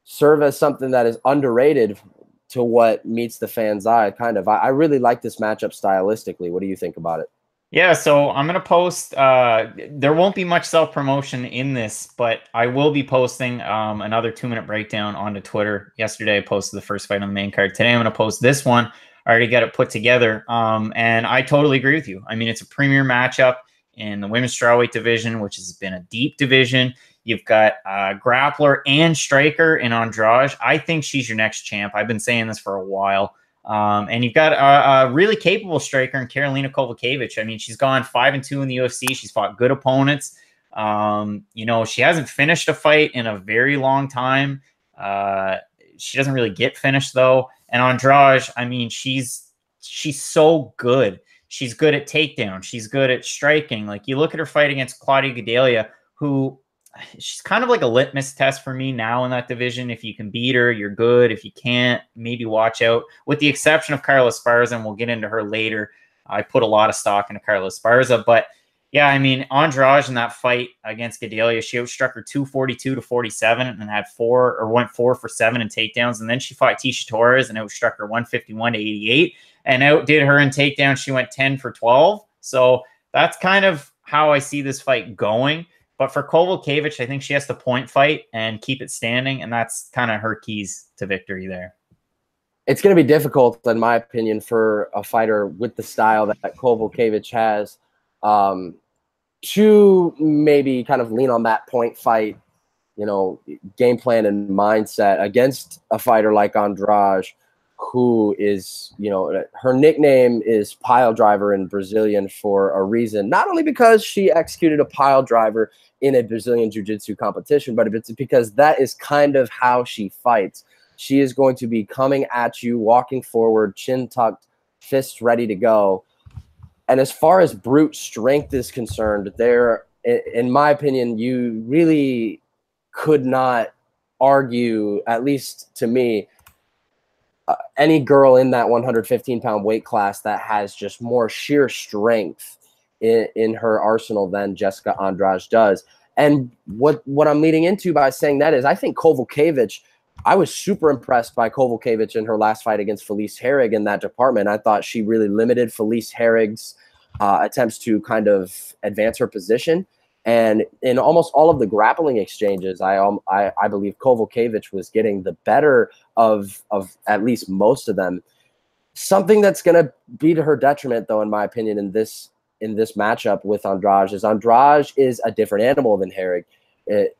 serve as something that is underrated to what meets the fan's eye, kind of. I really like this matchup stylistically. What do you think about it? Yeah, so I'm going to post, there won't be much self-promotion in this, but I will be posting another 2-minute breakdown onto Twitter. Yesterday, I posted the first fight on the main card. Today, I'm going to post this one. I already got it put together, and I totally agree with you. I mean, it's a premier matchup in the women's strawweight division, which has been a deep division. You've got grappler and striker in Andrade. I think she's your next champ. I've been saying this for a while. And you've got a really capable striker in Karolina Kowalkiewicz. I mean, she's gone 5-2 in the UFC. She's fought good opponents. You know, she hasn't finished a fight in a very long time. She doesn't really get finished, though. And Andrade, I mean, she's so good. She's good at takedowns. She's good at striking. Like, you look at her fight against Claudia Gadelha, who she's kind of like a litmus test for me now in that division. If you can beat her, you're good. If you can't, maybe watch out. With the exception of Carla Esparza, and we'll get into her later. I put a lot of stock into Carla Esparza, but yeah, I mean, Andrade in that fight against Gadelha, she outstruck her 242-47 and had went 4 for 7 in takedowns. And then she fought Tisha Torres and outstruck her 151-88 and outdid her in takedowns. She went 10 for 12. So that's kind of how I see this fight going. But for Kowalkiewicz, I think she has to point fight and keep it standing. And that's kind of her keys to victory there. It's going to be difficult, in my opinion, for a fighter with the style that Kowalkiewicz has, to maybe kind of lean on that point fight, game plan and mindset against a fighter like Andrade, who is, her nickname is Pile Driver in Brazilian for a reason. Not only because she executed a pile driver in a Brazilian jiu-jitsu competition, but it's because that is kind of how she fights. She is going to be coming at you, walking forward, chin tucked, fists ready to go. And as far as brute strength is concerned, there, in my opinion, you really could not argue, at least to me, any girl in that 115-pound weight class that has just more sheer strength in her arsenal than Jessica Andrade does. And what I'm leading into by saying that is I think Kowalkiewicz, I was super impressed by Kowalkiewicz in her last fight against Felice Herrig in that department. I thought she really limited Felice Herrig's attempts to kind of advance her position. And in almost all of the grappling exchanges, I believe Kowalkiewicz was getting the better of at least most of them. Something that's going to be to her detriment, though, in my opinion, in this matchup with Andrade is a different animal than Herrig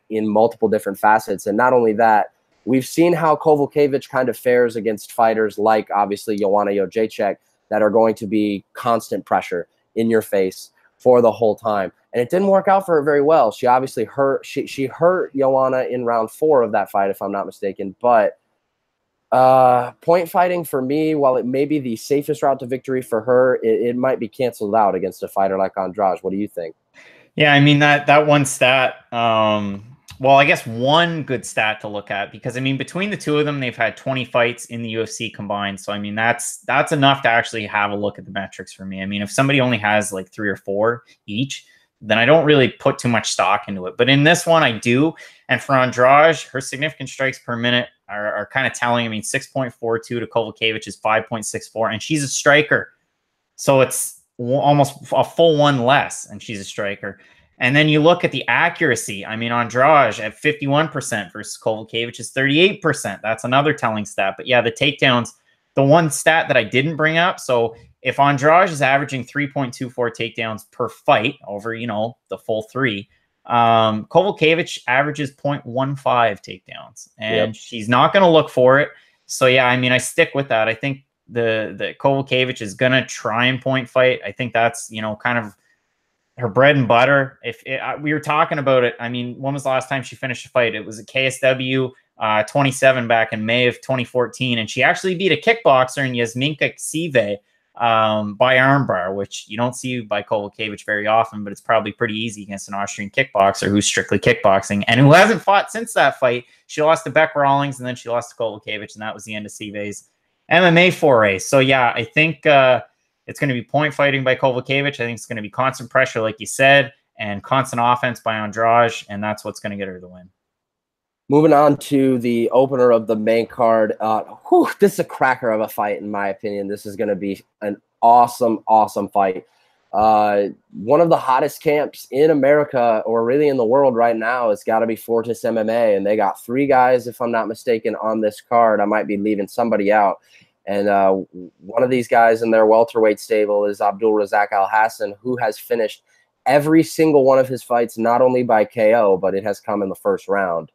in multiple different facets. And not only that, we've seen how Kowalkiewicz kind of fares against fighters like, obviously, Joanna Jędrzejczyk that are going to be constant pressure in your face for the whole time. And it didn't work out for her very well. She obviously hurt. She hurt Joanna in round 4 of that fight, if I'm not mistaken. But point fighting for me, while it may be the safest route to victory for her, it might be canceled out against a fighter like Andrade. What do you think? Yeah, I mean, that one stat, well, I guess one good stat to look at, because I mean, between the two of them, they've had 20 fights in the UFC combined. So I mean, that's enough to actually have a look at the metrics for me. I mean, if somebody only has like 3 or 4 each, then I don't really put too much stock into it. But in this one, I do. And for Andrade, her significant strikes per minute are kind of telling. I mean, 6.42 to Kowalkiewicz is 5.64, and she's a striker. So it's almost a full one less, and she's a striker. And then you look at the accuracy. I mean, Andrade at 51% versus Kowalkiewicz is 38%. That's another telling stat. But yeah, the takedowns, the one stat that I didn't bring up. So if Andrade is averaging 3.24 takedowns per fight over, the full 3, Kowalkiewicz averages 0.15 takedowns, and she's not going to look for it. So yeah, I mean, I stick with that. I think the Kowalkiewicz is going to try and point fight. I think that's, kind of her bread and butter. We were talking about it. I mean, when was the last time she finished a fight? It was a KSW 27 back in May of 2014. And she actually beat a kickboxer in Yasminka Ksive by armbar, which you don't see by Kowalkiewicz very often, but it's probably pretty easy against an Austrian kickboxer who's strictly kickboxing and who hasn't fought since that fight. She lost to Beck Rawlings, and then she lost to Kowalkiewicz, and that was the end of Ksive's MMA foray. So yeah, I think it's going to be point fighting by Kowalkiewicz. I think it's going to be constant pressure, like you said, and constant offense by Andrade, and that's what's going to get her the win. Moving on to the opener of the main card. This is a cracker of a fight, in my opinion. This is going to be an awesome, awesome fight. One of the hottest camps in America, or really in the world right now, has got to be Fortis MMA, and they got 3 guys, if I'm not mistaken, on this card. I might be leaving somebody out. And one of these guys in their welterweight stable is Abdul Razak Al Hassan, who has finished every single one of his fights, not only by KO, but it has come in the first round.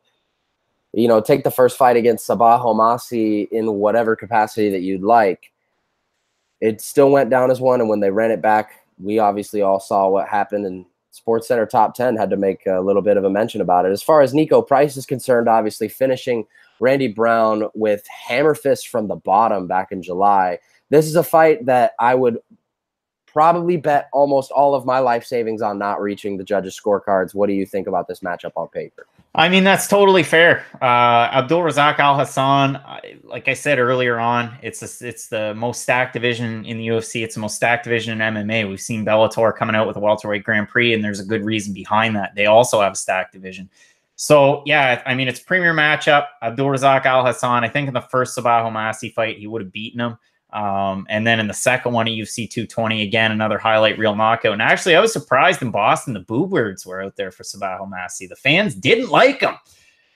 Take the first fight against Sabah Homasi in whatever capacity that you'd like. It still went down as one, and when they ran it back, we obviously all saw what happened, and SportsCenter Top 10 had to make a little bit of a mention about it. As far as Nico Price is concerned, obviously finishing Randy Brown with hammer fist from the bottom back in July. This is a fight that I would probably bet almost all of my life savings on not reaching the judges' scorecards. What do you think about this matchup on paper? I mean, that's totally fair. Abdulrazak Al Hassan, like I said earlier on, it's the most stacked division in the UFC. It's the most stacked division in MMA. We've seen Bellator coming out with a welterweight Grand Prix, and there's a good reason behind that. They also have a stacked division. So, yeah, I mean, it's a premier matchup. Abdulrazak Al Hassan, I think in the first Sabaho Massi fight, he would have beaten him. And then in the second one at UFC 220, again, another highlight reel knockout. And actually, I was surprised in Boston, the boo birds were out there for Sabaho Massi. The fans didn't like him,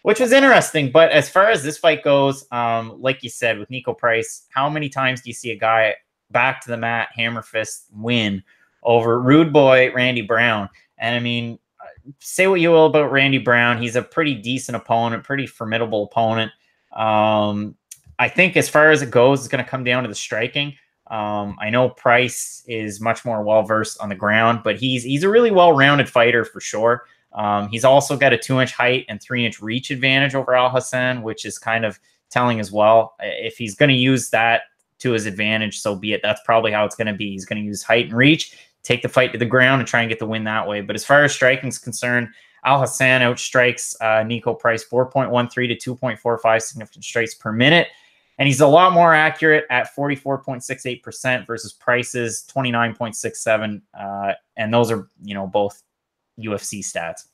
which was interesting. But as far as this fight goes, like you said, with Nico Price, how many times do you see a guy back to the mat, hammer fist win over rude boy Randy Brown? And I mean, say what you will about Randy Brown. He's a pretty decent opponent, pretty formidable opponent. I think as far as it goes, it's going to come down to the striking. I know Price is much more well-versed on the ground, but he's a really well-rounded fighter for sure. He's also got a 2-inch height and 3-inch reach advantage over Al Hassan, which is kind of telling as well. If he's going to use that to his advantage, so be it. That's probably how it's going to be. He's going to use height and reach, take the fight to the ground, and try and get the win that way. But as far as striking is concerned, Al Hassan outstrikes Nico Price 4.13 to 2.45 significant strikes per minute. And he's a lot more accurate at 44.68% versus Price's 29.67. And those are, both UFC stats.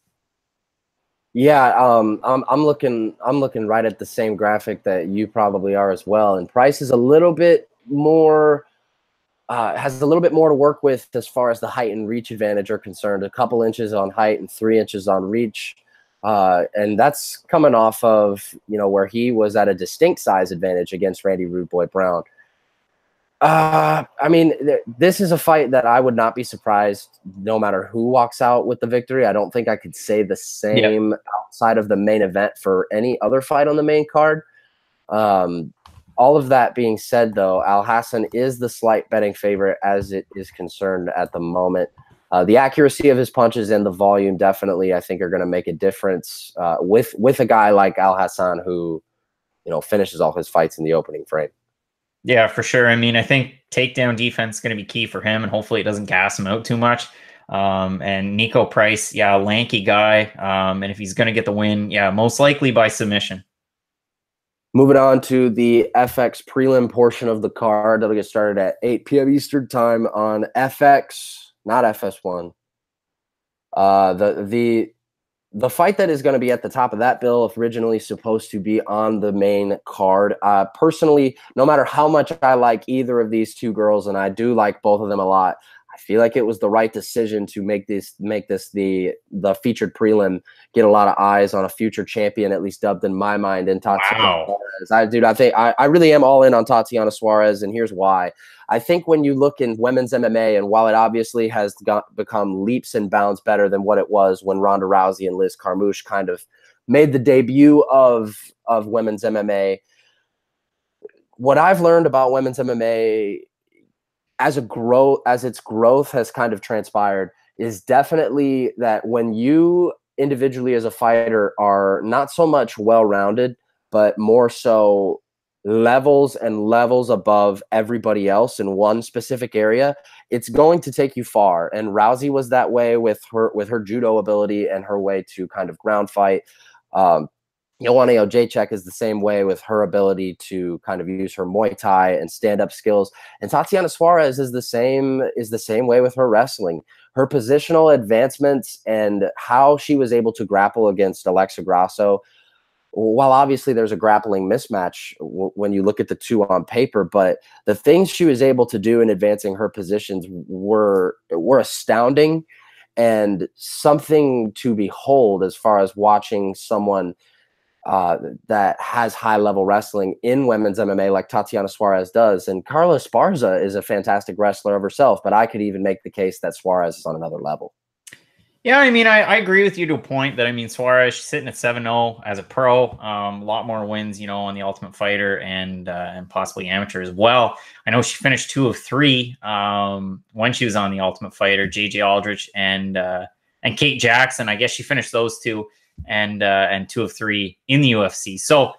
Yeah, I'm looking right at the same graphic that you probably are as well. And Price is a little bit more has a little bit more to work with as far as the height and reach advantage are concerned. A couple inches on height and 3 inches on reach. And that's coming off of, where he was at a distinct size advantage against Randy Rude Boy Brown. I mean, this is a fight that I would not be surprised no matter who walks out with the victory. I don't think I could say the same outside of the main event for any other fight on the main card. All of that being said, though, Al Hassan is the slight betting favorite as it is concerned at the moment. The accuracy of his punches and the volume definitely, I think, are going to make a difference with a guy like Al Hassan who, finishes all his fights in the opening frame. Yeah, for sure. I mean, I think takedown defense is going to be key for him, and hopefully it doesn't gas him out too much. And Nico Price, a lanky guy. And if he's going to get the win, most likely by submission. Moving on to the FX prelim portion of the card. That'll get started at 8 p.m. Eastern time on FX, not FS1. The fight that is going to be at the top of that bill, originally supposed to be on the main card. Personally, no matter how much I like either of these two girls, and I do like both of them a lot, I feel like it was the right decision to make this the featured prelim, get a lot of eyes on a future champion, at least dubbed in my mind, in Tatiana Suarez. I really am all in on Tatiana Suarez, and here's why. I think when you look in women's MMA, and while it obviously has become leaps and bounds better than what it was when Ronda Rousey and Liz Carmouche kind of made the debut of women's MMA, what I've learned about women's MMA as its growth has kind of transpired is definitely that when you individually as a fighter are not so much well-rounded, but more so levels and levels above everybody else in one specific area, it's going to take you far. And Rousey was that way with her judo ability and her way to kind of ground fight. Joanna Jacek is the same way with her ability to kind of use her Muay Thai and stand-up skills. And Tatiana Suarez is the same way with her wrestling. Her positional advancements and how she was able to grapple against Alexa Grasso, while obviously there's a grappling mismatch when you look at the two on paper, but the things she was able to do in advancing her positions were astounding and something to behold as far as watching someone that has high-level wrestling in women's MMA like Tatiana Suarez does. And Carla Esparza is a fantastic wrestler of herself, but I could even make the case that Suarez is on another level. Yeah, I mean, I agree with you to a point that, I mean, Suarez, she's sitting at 7-0 as a pro, a lot more wins, on the Ultimate Fighter and possibly amateur as well. I know she finished 2 of 3 when she was on the Ultimate Fighter, JJ Aldrich and Kate Jackson. I guess she finished those two and 2 of 3 in the UFC. So,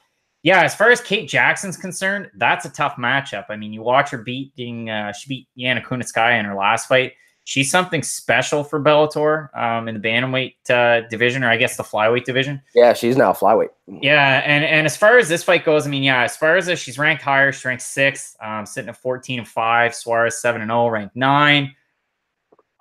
Yeah, as far as Kate Jackson's concerned, that's a tough matchup. I mean, you watch her she beat Yana Kunitskaya in her last fight. She's something special for Bellator in the bantamweight division, or I guess the flyweight division. Yeah, she's now flyweight. Yeah, and as far as this fight goes, I mean, yeah, as far as she's ranked higher, she's ranked 6th, sitting at 14-5. Suarez 7-0, ranked 9.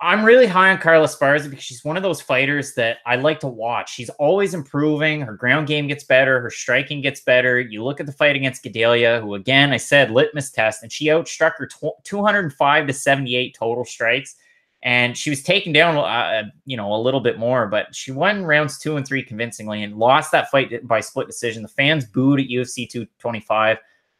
I'm really high on Carla Esparza because she's one of those fighters that I like to watch. She's always improving. Her ground game gets better. Her striking gets better. You look at the fight against Gedalia, who, again, I said, litmus test, and she outstruck her 205-78 total strikes. And she was taken down, a little bit more, but she won rounds 2 and 3 convincingly and lost that fight by split decision. The fans booed at UFC 225.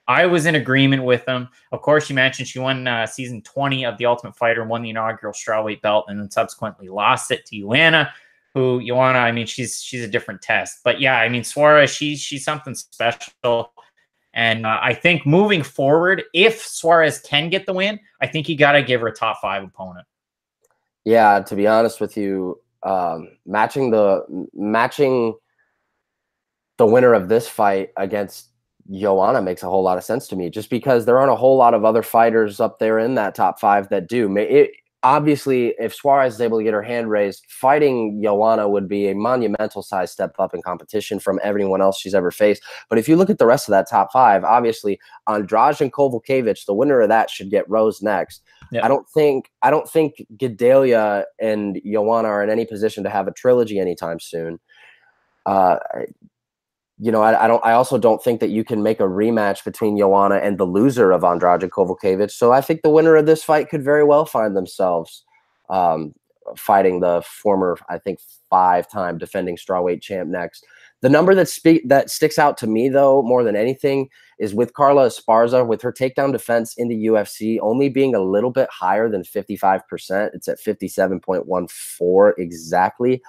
I was in agreement with them. Of course, you mentioned she won season 20 of The Ultimate Fighter and won the inaugural strawweight belt, and then subsequently lost it to Joanna, who Joanna, I mean, she's a different test. But yeah, I mean, Suarez, she's something special. And I think moving forward, if Suarez can get the win, I think you got to give her a top 5 opponent. Yeah, to be honest with you, matching the winner of this fight against Joanna makes a whole lot of sense to me, just because there aren't a whole lot of other fighters up there in that top 5 that do. Obviously, if Suarez is able to get her hand raised, fighting Joanna would be a monumental size step up in competition from everyone else she's ever faced. But if you look at the rest of that top 5, obviously Andrade and Kovalkiewicz, the winner of that should get Rose next. Yep. I don't think Gedalia and Joanna are in any position to have a trilogy anytime soon. I also don't think that you can make a rematch between Joanna and the loser of Andrade and Kovalkiewicz. So I think the winner of this fight could very well find themselves fighting the former, I think, 5-time defending strawweight champ next. The number that sticks out to me, though, more than anything, is with Carla Esparza, with her takedown defense in the UFC only being a little bit higher than 55%. It's at 57.14 exactly.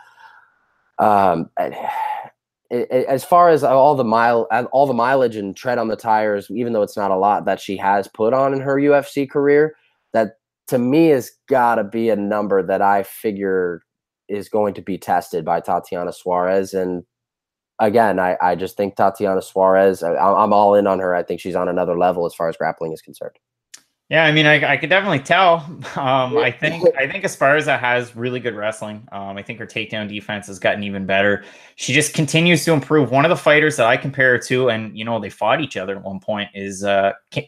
As far as all the mileage and tread on the tires, even though it's not a lot that she has put on in her UFC career, that to me has got to be a number that I figure is going to be tested by Tatiana Suarez. And again, I just think Tatiana Suarez, I'm all in on her. I think she's on another level as far as grappling is concerned. Yeah, I mean, I could definitely tell. I think Esparza has really good wrestling. I think her takedown defense has gotten even better. She just continues to improve. One of the fighters that I compare her to, and they fought each other at one point, is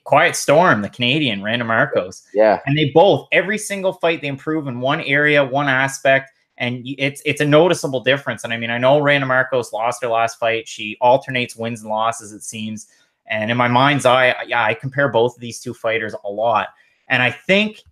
Quiet Storm, the Canadian, Randa Marcos. Yeah, and they both, every single fight, they improve in one area, one aspect, and it's a noticeable difference. And I mean, I know Randa Marcos lost her last fight. She alternates wins and losses, it seems. And in my mind's eye, I compare both of these two fighters a lot. And I think,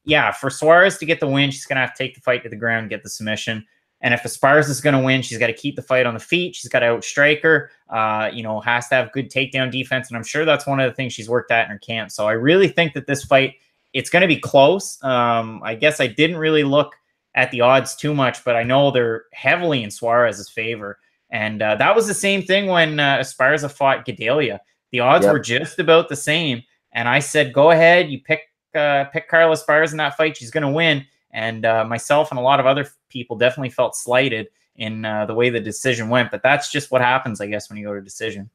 for Suarez to get the win, she's going to have to take the fight to the ground and get the submission. And if Esparza is going to win, she's got to keep the fight on the feet. She's got to outstrike her, has to have good takedown defense. And I'm sure that's one of the things she's worked at in her camp. So I really think that this fight, it's going to be close. I guess I didn't really look at the odds too much, but I know they're heavily in Suarez's favor. And that was the same thing when Esparza fought Gedalia. The odds were just about the same. And I said, go ahead, you pick Carla Esparza in that fight. She's going to win. And myself and a lot of other people definitely felt slighted in the way the decision went. But that's just what happens, I guess, when you go to decision.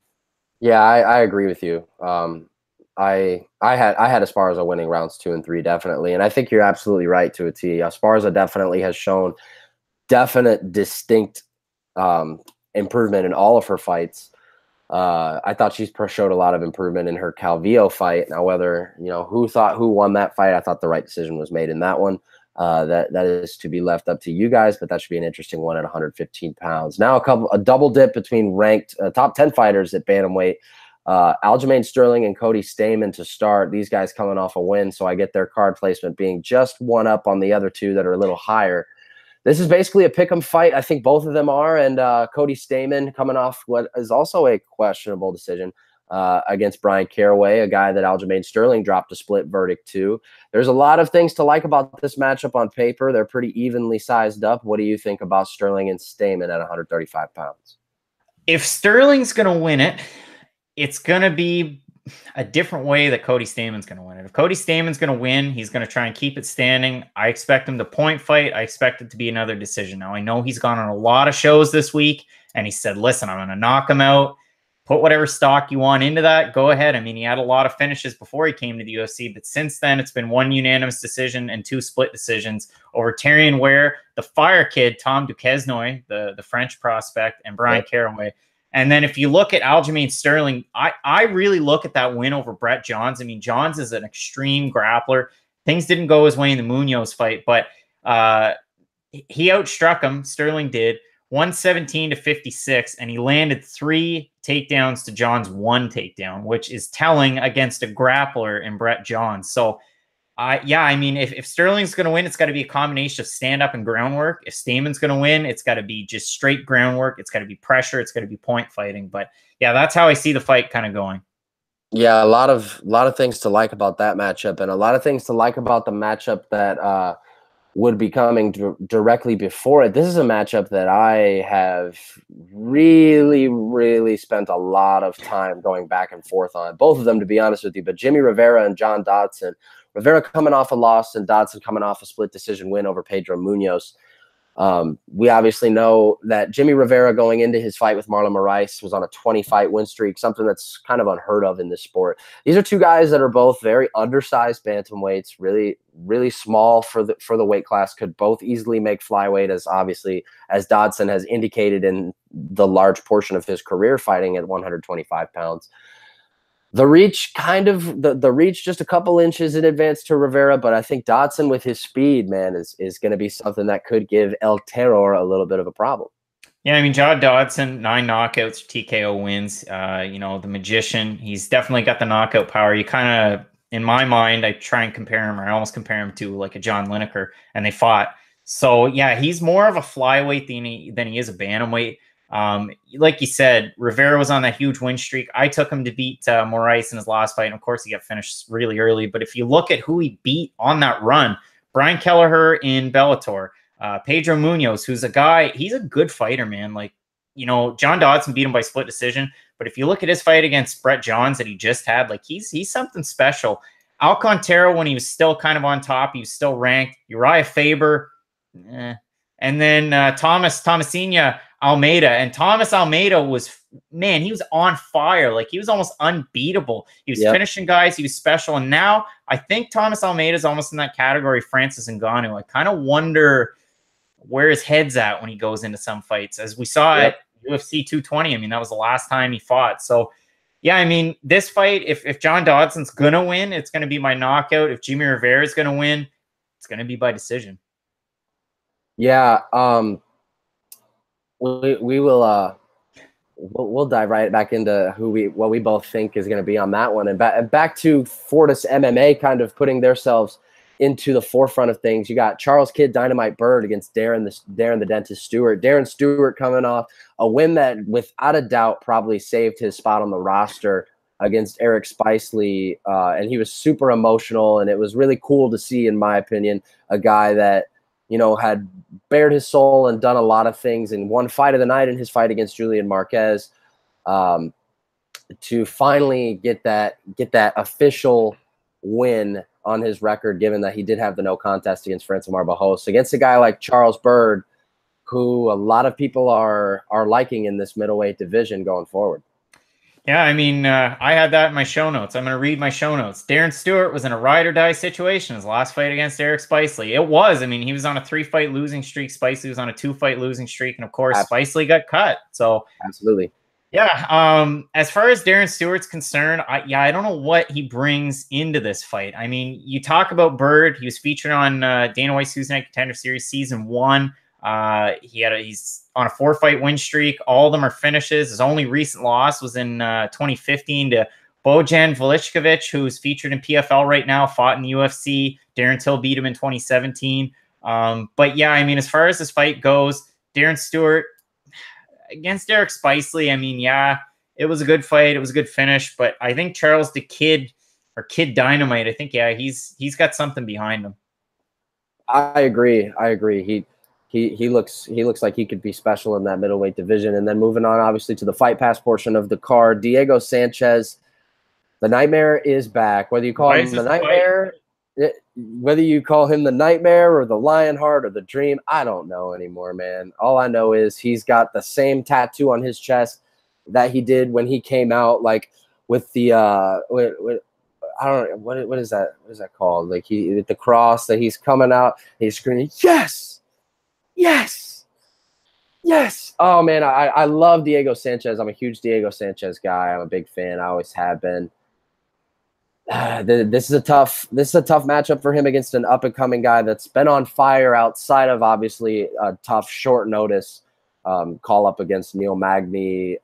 Yeah, I agree with you. I had Esparza winning rounds 2 and 3, definitely. And I think you're absolutely right to a T. Esparza definitely has shown distinct improvement in all of her fights. I thought she showed a lot of improvement in her Calvillo fight. Now, whether who won that fight, I thought the right decision was made in that one. That is to be left up to you guys, but that should be an interesting one at 115 pounds. Now, a double dip between ranked top 10 fighters at bantamweight. Aljamain Sterling and Cody Stamann to start. These guys coming off a win, so I get their card placement being just one up on the other two that are a little higher. This is basically a pick'em fight. I think both of them are, and Cody Stamann coming off what is also a questionable decision against Brian Caraway, a guy that Aljamain Sterling dropped a split verdict to. There's a lot of things to like about this matchup on paper. They're pretty evenly sized up. What do you think about Sterling and Stamann at 135 pounds? If Sterling's going to win it, it's going to be a different way that Cody Stamann's going to win it. If Cody Stamann's going to win, he's going to try and keep it standing. I expect him to point fight. I expect it to be another decision. Now, I know he's gone on a lot of shows this week, and he said, listen, I'm going to knock him out. Put whatever stock you want into that. Go ahead. I mean, he had a lot of finishes before he came to the UFC, but since then it's been 1 unanimous decision and 2 split decisions over Terrion Ware, the Fire Kid, Tom Duquesnoy, the French prospect, and Brian Caraway. And then if you look at Aljamain Sterling, I really look at that win over Brett Johns. I mean, Johns is an extreme grappler. Things didn't go his way in the Munoz fight, but he outstruck him. Sterling did. 117-56, and he landed 3 takedowns to John's 1 takedown, which is telling against a grappler in Brett Johns. So, yeah, I mean, if Sterling's going to win, it's got to be a combination of stand-up and groundwork. If Stamen's going to win, it's got to be just straight groundwork. It's got to be pressure. It's got to be point fighting. But, yeah, that's how I see the fight kind of going. Yeah, a lot of things to like about that matchup, and a lot of things to like about the matchup that would be coming directly before it. This is a matchup that I have really, really spent a lot of time going back and forth on. Both of them, to be honest with you, but Jimmy Rivera and John Dodson. Rivera coming off a loss and Dodson coming off a split decision win over Pedro Munoz. We obviously know that Jimmy Rivera going into his fight with Marlon Moraes was on a 20-fight win streak, something that's kind of unheard of in this sport. These are 2 guys that are both very undersized bantamweights, really, really small for the weight class, could both easily make flyweight, as Dodson has indicated in the large portion of his career fighting at 125 pounds. The reach the reach just a couple inches in advance to Rivera, but I think Dodson with his speed, man, is going to be something that could give El Terror a little bit of a problem. Yeah, I mean, John Dodson, 9 knockouts, TKO wins. You know, the Magician, he's definitely got the knockout power. You kind of, in my mind, I try and compare him, or I almost compare him to like a John Lineker, and they fought. So, yeah, he's more of a flyweight than he is a bantamweight. Like you said, Rivera was on that huge win streak. I took him to beat Moraes in his last fight, and of course he got finished really early. But if you look at who he beat on that run, Brian Kelleher in Bellator, Pedro Munoz, who's a guy, he's a good fighter, man. Like, you know, John Dodson beat him by split decision, but if you look at his fight against Brett Johns that he just had, like he's something special. Alcantara, when he was still kind of on top, he was still ranked. Uriah Faber, and then Tomasina Almeida, and Thomas Almeida was, man, he was on fire. Like, he was almost unbeatable. He was finishing guys. He was special. And now I think Thomas Almeida is almost in that category, Francis Ngannou. I kind of wonder where his head's at when he goes into some fights, as we saw at UFC 220. I mean, that was the last time he fought. So, yeah, I mean, this fight, if John Dodson's going to win, it's going to be by knockout. If Jimmy Rivera is going to win, it's going to be by decision. Yeah, we will we'll dive right back into what we both think is going to be on that one, and back to Fortis MMA kind of putting themselves into the forefront of things. You got Charles Kidd Dynamite Bird against Darren the Dentist Stewart. Darren Stewart coming off a win that without a doubt probably saved his spot on the roster against Eric Spicely, and he was super emotional, and it was really cool to see, in my opinion, a guy that, you know, had bared his soul and done a lot of things in one fight of the night in his fight against Julian Marquez, to finally get that official win on his record, given that he did have the no contest against Francimar Barros, against a guy like Charles Bird, who a lot of people are liking in this middleweight division going forward. Yeah, I mean, I had that in my show notes. I'm going to read my show notes. Darren Stewart was in a ride or die situation his last fight against Eric Spicely. It was. I mean, he was on a 3-fight losing streak. Spicely was on a 2-fight losing streak. And, of course, Spicely got cut. So, absolutely. Yeah. As far as Darren Stewart's concerned, I don't know what he brings into this fight. I mean, you talk about Bird. He was featured on Dana White's Tuesday Night Contender Series Season 1. He's on a 4-fight win streak. All of them are finishes. His only recent loss was in 2015 to Bojan Velichkovic, who's featured in PFL right now, fought in the UFC. Darren Till beat him in 2017. But yeah, I mean, as far as this fight goes, Darren Stewart against Eric Spicely, I mean, yeah, it was a good fight. It was a good finish. But I think Charles the Kid, or Kid Dynamite, I think, yeah, he's got something behind him. I agree. He looks like he could be special in that middleweight division. And then moving on, obviously, to the Fight Pass portion of the card, Diego Sanchez, the Nightmare is back. Whether you call him the Nightmare, whether you call him the Nightmare or the Lionheart or the Dream, I don't know anymore, man. All I know is he's got the same tattoo on his chest that he did when he came out, like with the I don't know what is that? What is that called? Like he with the cross that he's coming out, he's screaming, yes, yes, yes. Oh man, I love Diego Sanchez. I'm a huge Diego Sanchez guy. I'm a big fan. I always have been. This is a tough matchup for him against an up and coming guy that's been on fire outside of obviously a tough short notice call up against Neil Magny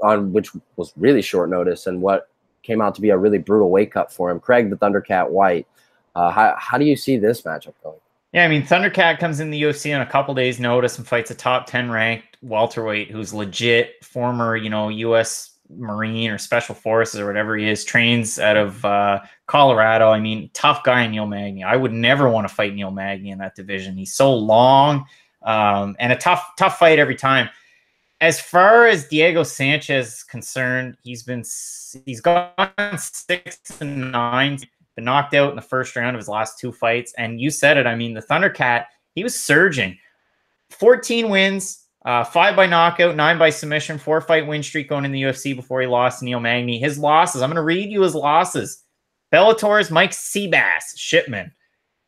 on which was really short notice and what came out to be a really brutal weight cut for him. Craig the Thundercat White. How do you see this matchup going? Yeah, I mean, Thundercat comes in the UFC on a couple days' notice and fights a top 10 ranked welterweight who's legit former, U.S. Marine or Special Forces or whatever he is, trains out of Colorado. I mean, tough guy, Neil Magny. I would never want to fight Neil Magny in that division. He's so long and a tough fight every time. As far as Diego Sanchez is concerned, he's gone 6-9. Been knocked out in the first round of his last 2 fights. And you said it. I mean, the Thundercat, he was surging. 14 wins, 5 by knockout, 9 by submission, 4-fight win streak going in the UFC before he lost to Neil Magny. His losses, I'm going to read you his losses. Bellator's Mike Seabass, Shipman.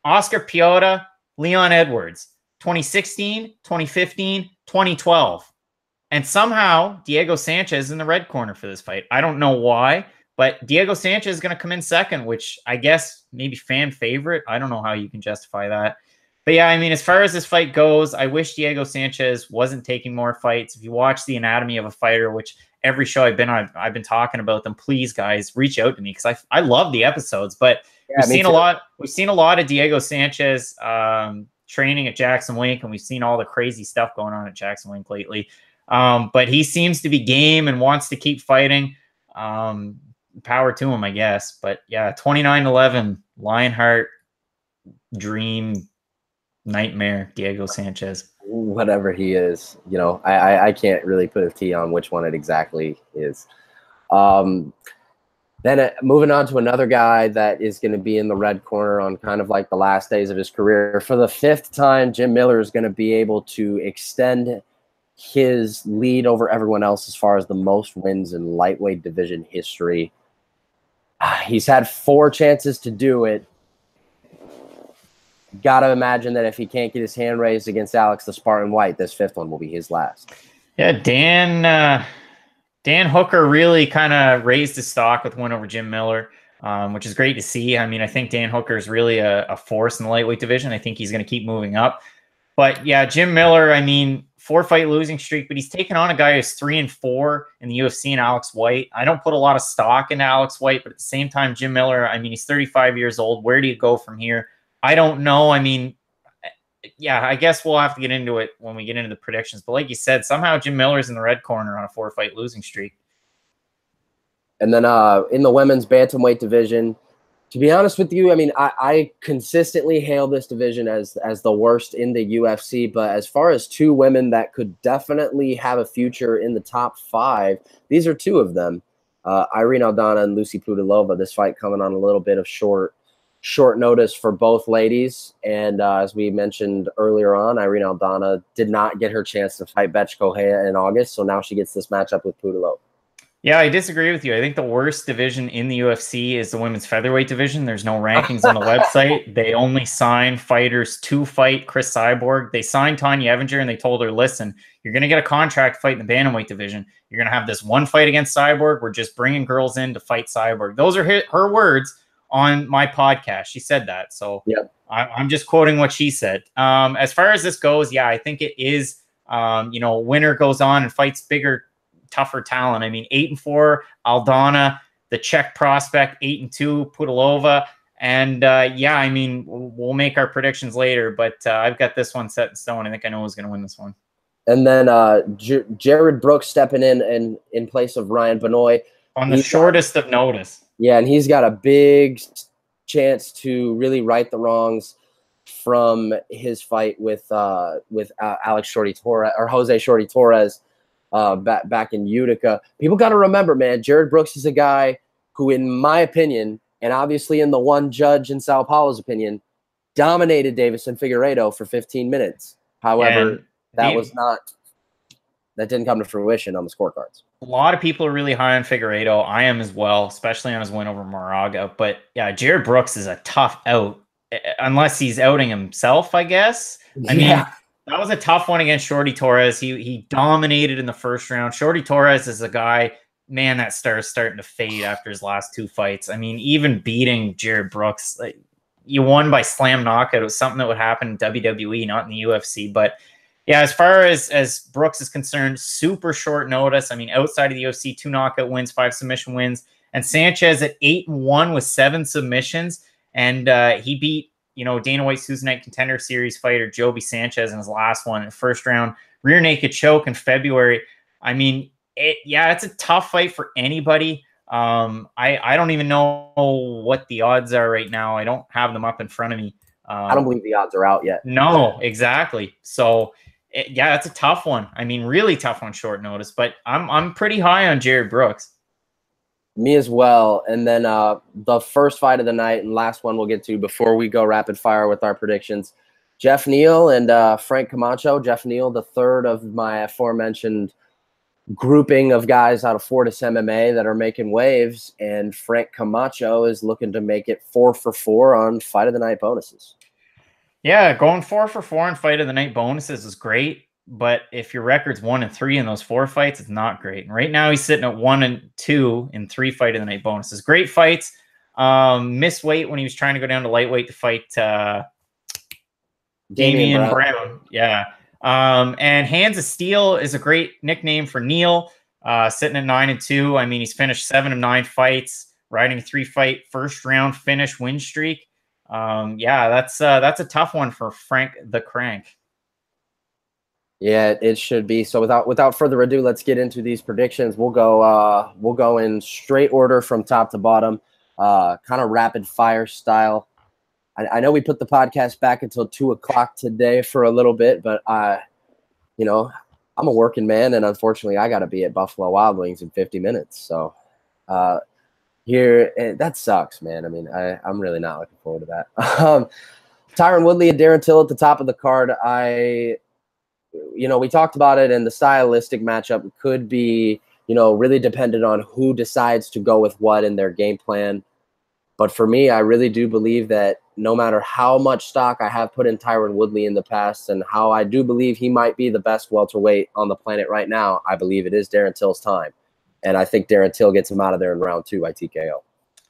Oscar Piota, Leon Edwards. 2016, 2015, 2012. And somehow Diego Sanchez is in the red corner for this fight. I don't know why. But Diego Sanchez is going to come in second, which I guess maybe fan favorite. I don't know how you can justify that. But yeah, I mean, as far as this fight goes, I wish Diego Sanchez wasn't taking more fights. If you watch The Anatomy of a Fighter, which every show I've been on, I've been talking about them, please, guys, reach out to me because I love the episodes. But yeah, we've seen a lot of Diego Sanchez training at Jackson Wink, and we've seen all the crazy stuff going on at Jackson Wink lately. But he seems to be game and wants to keep fighting. Power to him, I guess. But yeah, 29-11, Lionheart, dream, nightmare, Diego Sanchez. Whatever he is, I can't really put a T on which one it exactly is. Then moving on to another guy that is going to be in the red corner on kind of like the last days of his career. For the 5th time, Jim Miller is going to be able to extend his lead over everyone else as far as the most wins in lightweight division history. He's had 4 chances to do it. Got to imagine that if he can't get his hand raised against Alex the Spartan White, this 5th one will be his last. Yeah, Dan Hooker really kind of raised his stock with win over Jim Miller, which is great to see. I mean, I think Dan Hooker is really a force in the lightweight division. I think he's going to keep moving up. But yeah, Jim Miller, I mean, 4-fight losing streak, but he's taken on a guy who's 3-4 in the UFC and Alex White. I don't put a lot of stock into Alex White, but at the same time, Jim Miller, I mean, he's 35 years old. Where do you go from here? I don't know. I mean, yeah, I guess we'll have to get into it when we get into the predictions. But like you said, somehow Jim Miller's in the red corner on a 4-fight losing streak. And then in the women's bantamweight division, to be honest with you, I mean, I consistently hail this division as the worst in the UFC. But as far as 2 women that could definitely have a future in the top 5, these are 2 of them. Irene Aldana and Lucy Pudilova. This fight coming on a little bit of short notice for both ladies. And as we mentioned earlier on, Irene Aldana did not get her chance to fight Betch Correia in August. So now she gets this matchup with Pudilova. Yeah, I disagree with you. I think the worst division in the UFC is the women's featherweight division. There's no rankings on the website. They only sign fighters to fight Chris Cyborg. They signed Tanya Evinger and they told her, listen, you're going to get a contract fight in the bantamweight division. You're going to have this one fight against Cyborg. We're just bringing girls in to fight Cyborg. Those are her words on my podcast. She said that. So yep. I'm just quoting what she said. As far as this goes, yeah, I think it is, winner goes on and fights bigger, tougher talent. I mean, 8-4 Aldana, the Czech prospect, 8-2 Pudilova, and yeah, I mean, we'll make our predictions later, but I've got this one set in stone. I think I know who's going to win this one. And then Jared Brooks stepping in place of Ryan Benoit on the shortest of notice. Yeah, and he's got a big chance to really right the wrongs from his fight with Alex Shorty Torres or Jose Shorty Torres. Back in Utica. People got to remember, man, Jared Brooks is a guy who, in my opinion, and obviously in the one judge in Sao Paulo's opinion, dominated Davidson Figueiredo for 15 minutes. However, that was not that didn't come to fruition on the scorecards. A lot of people are really high on Figueiredo. I am as well, especially on his win over Moraga. But yeah, Jared Brooks is a tough out, unless he's outing himself, I guess. I mean, that was a tough one against Shorty Torres. He dominated in the first round. Shorty Torres is a guy, man, that star is starting to fade after his last 2 fights. I mean, even beating Jared Brooks, like, you won by slam knockout. It was something that would happen in WWE, not in the UFC. But yeah, as far as Brooks is concerned, super short notice. I mean, outside of the UFC, 2 knockout wins, 5 submission wins. And Sanchez at 8-1 with 7 submissions. And he beat, Dana White's Tuesday Night Contender Series fighter Joby Sanchez in his last one in first round. Rear naked choke in February. I mean, it's a tough fight for anybody. I don't even know what the odds are right now. I don't have them up in front of me. I don't believe the odds are out yet. No, exactly. So it's a tough one. I mean, really tough on short notice, but I'm pretty high on Jared Brooks. Me as well. And then the first fight of the night and last one we'll get to before we go rapid fire with our predictions. Jeff Neal and Frank Camacho. Jeff Neal, the third of my aforementioned grouping of guys out of Fortis MMA that are making waves, and Frank Camacho is looking to make it 4 for 4 on fight of the night bonuses. Yeah, going 4 for 4 on fight of the night bonuses is great, but if your record's 1-3 in those 4 fights, it's not great. And right now he's sitting at 1-2 in 3 fight of the night bonuses. Great fights. Missed weight when he was trying to go down to lightweight to fight Damian Brown. Yeah. And Hands of Steel is a great nickname for Neal, sitting at 9-2. I mean, he's finished 7 of 9 fights, riding a 3-fight first round finish win streak. That's a tough one for Frank the Crank. Yeah, it should be. So without further ado, let's get into these predictions. We'll go in straight order from top to bottom, kind of rapid fire style. I know we put the podcast back until 2 o'clock today for a little bit, but I'm a working man, and unfortunately I got to be at Buffalo Wild Wings in 50 minutes. So that sucks, man. I mean, I'm really not looking forward to that. Tyron Woodley and Darren Till at the top of the card. We talked about it, and the stylistic matchup could be, really dependent on who decides to go with what in their game plan. But for me, I really do believe that no matter how much stock I have put in Tyron Woodley in the past and how I do believe he might be the best welterweight on the planet right now, I believe it is Darren Till's time. And I think Darren Till gets him out of there in round 2 by TKO.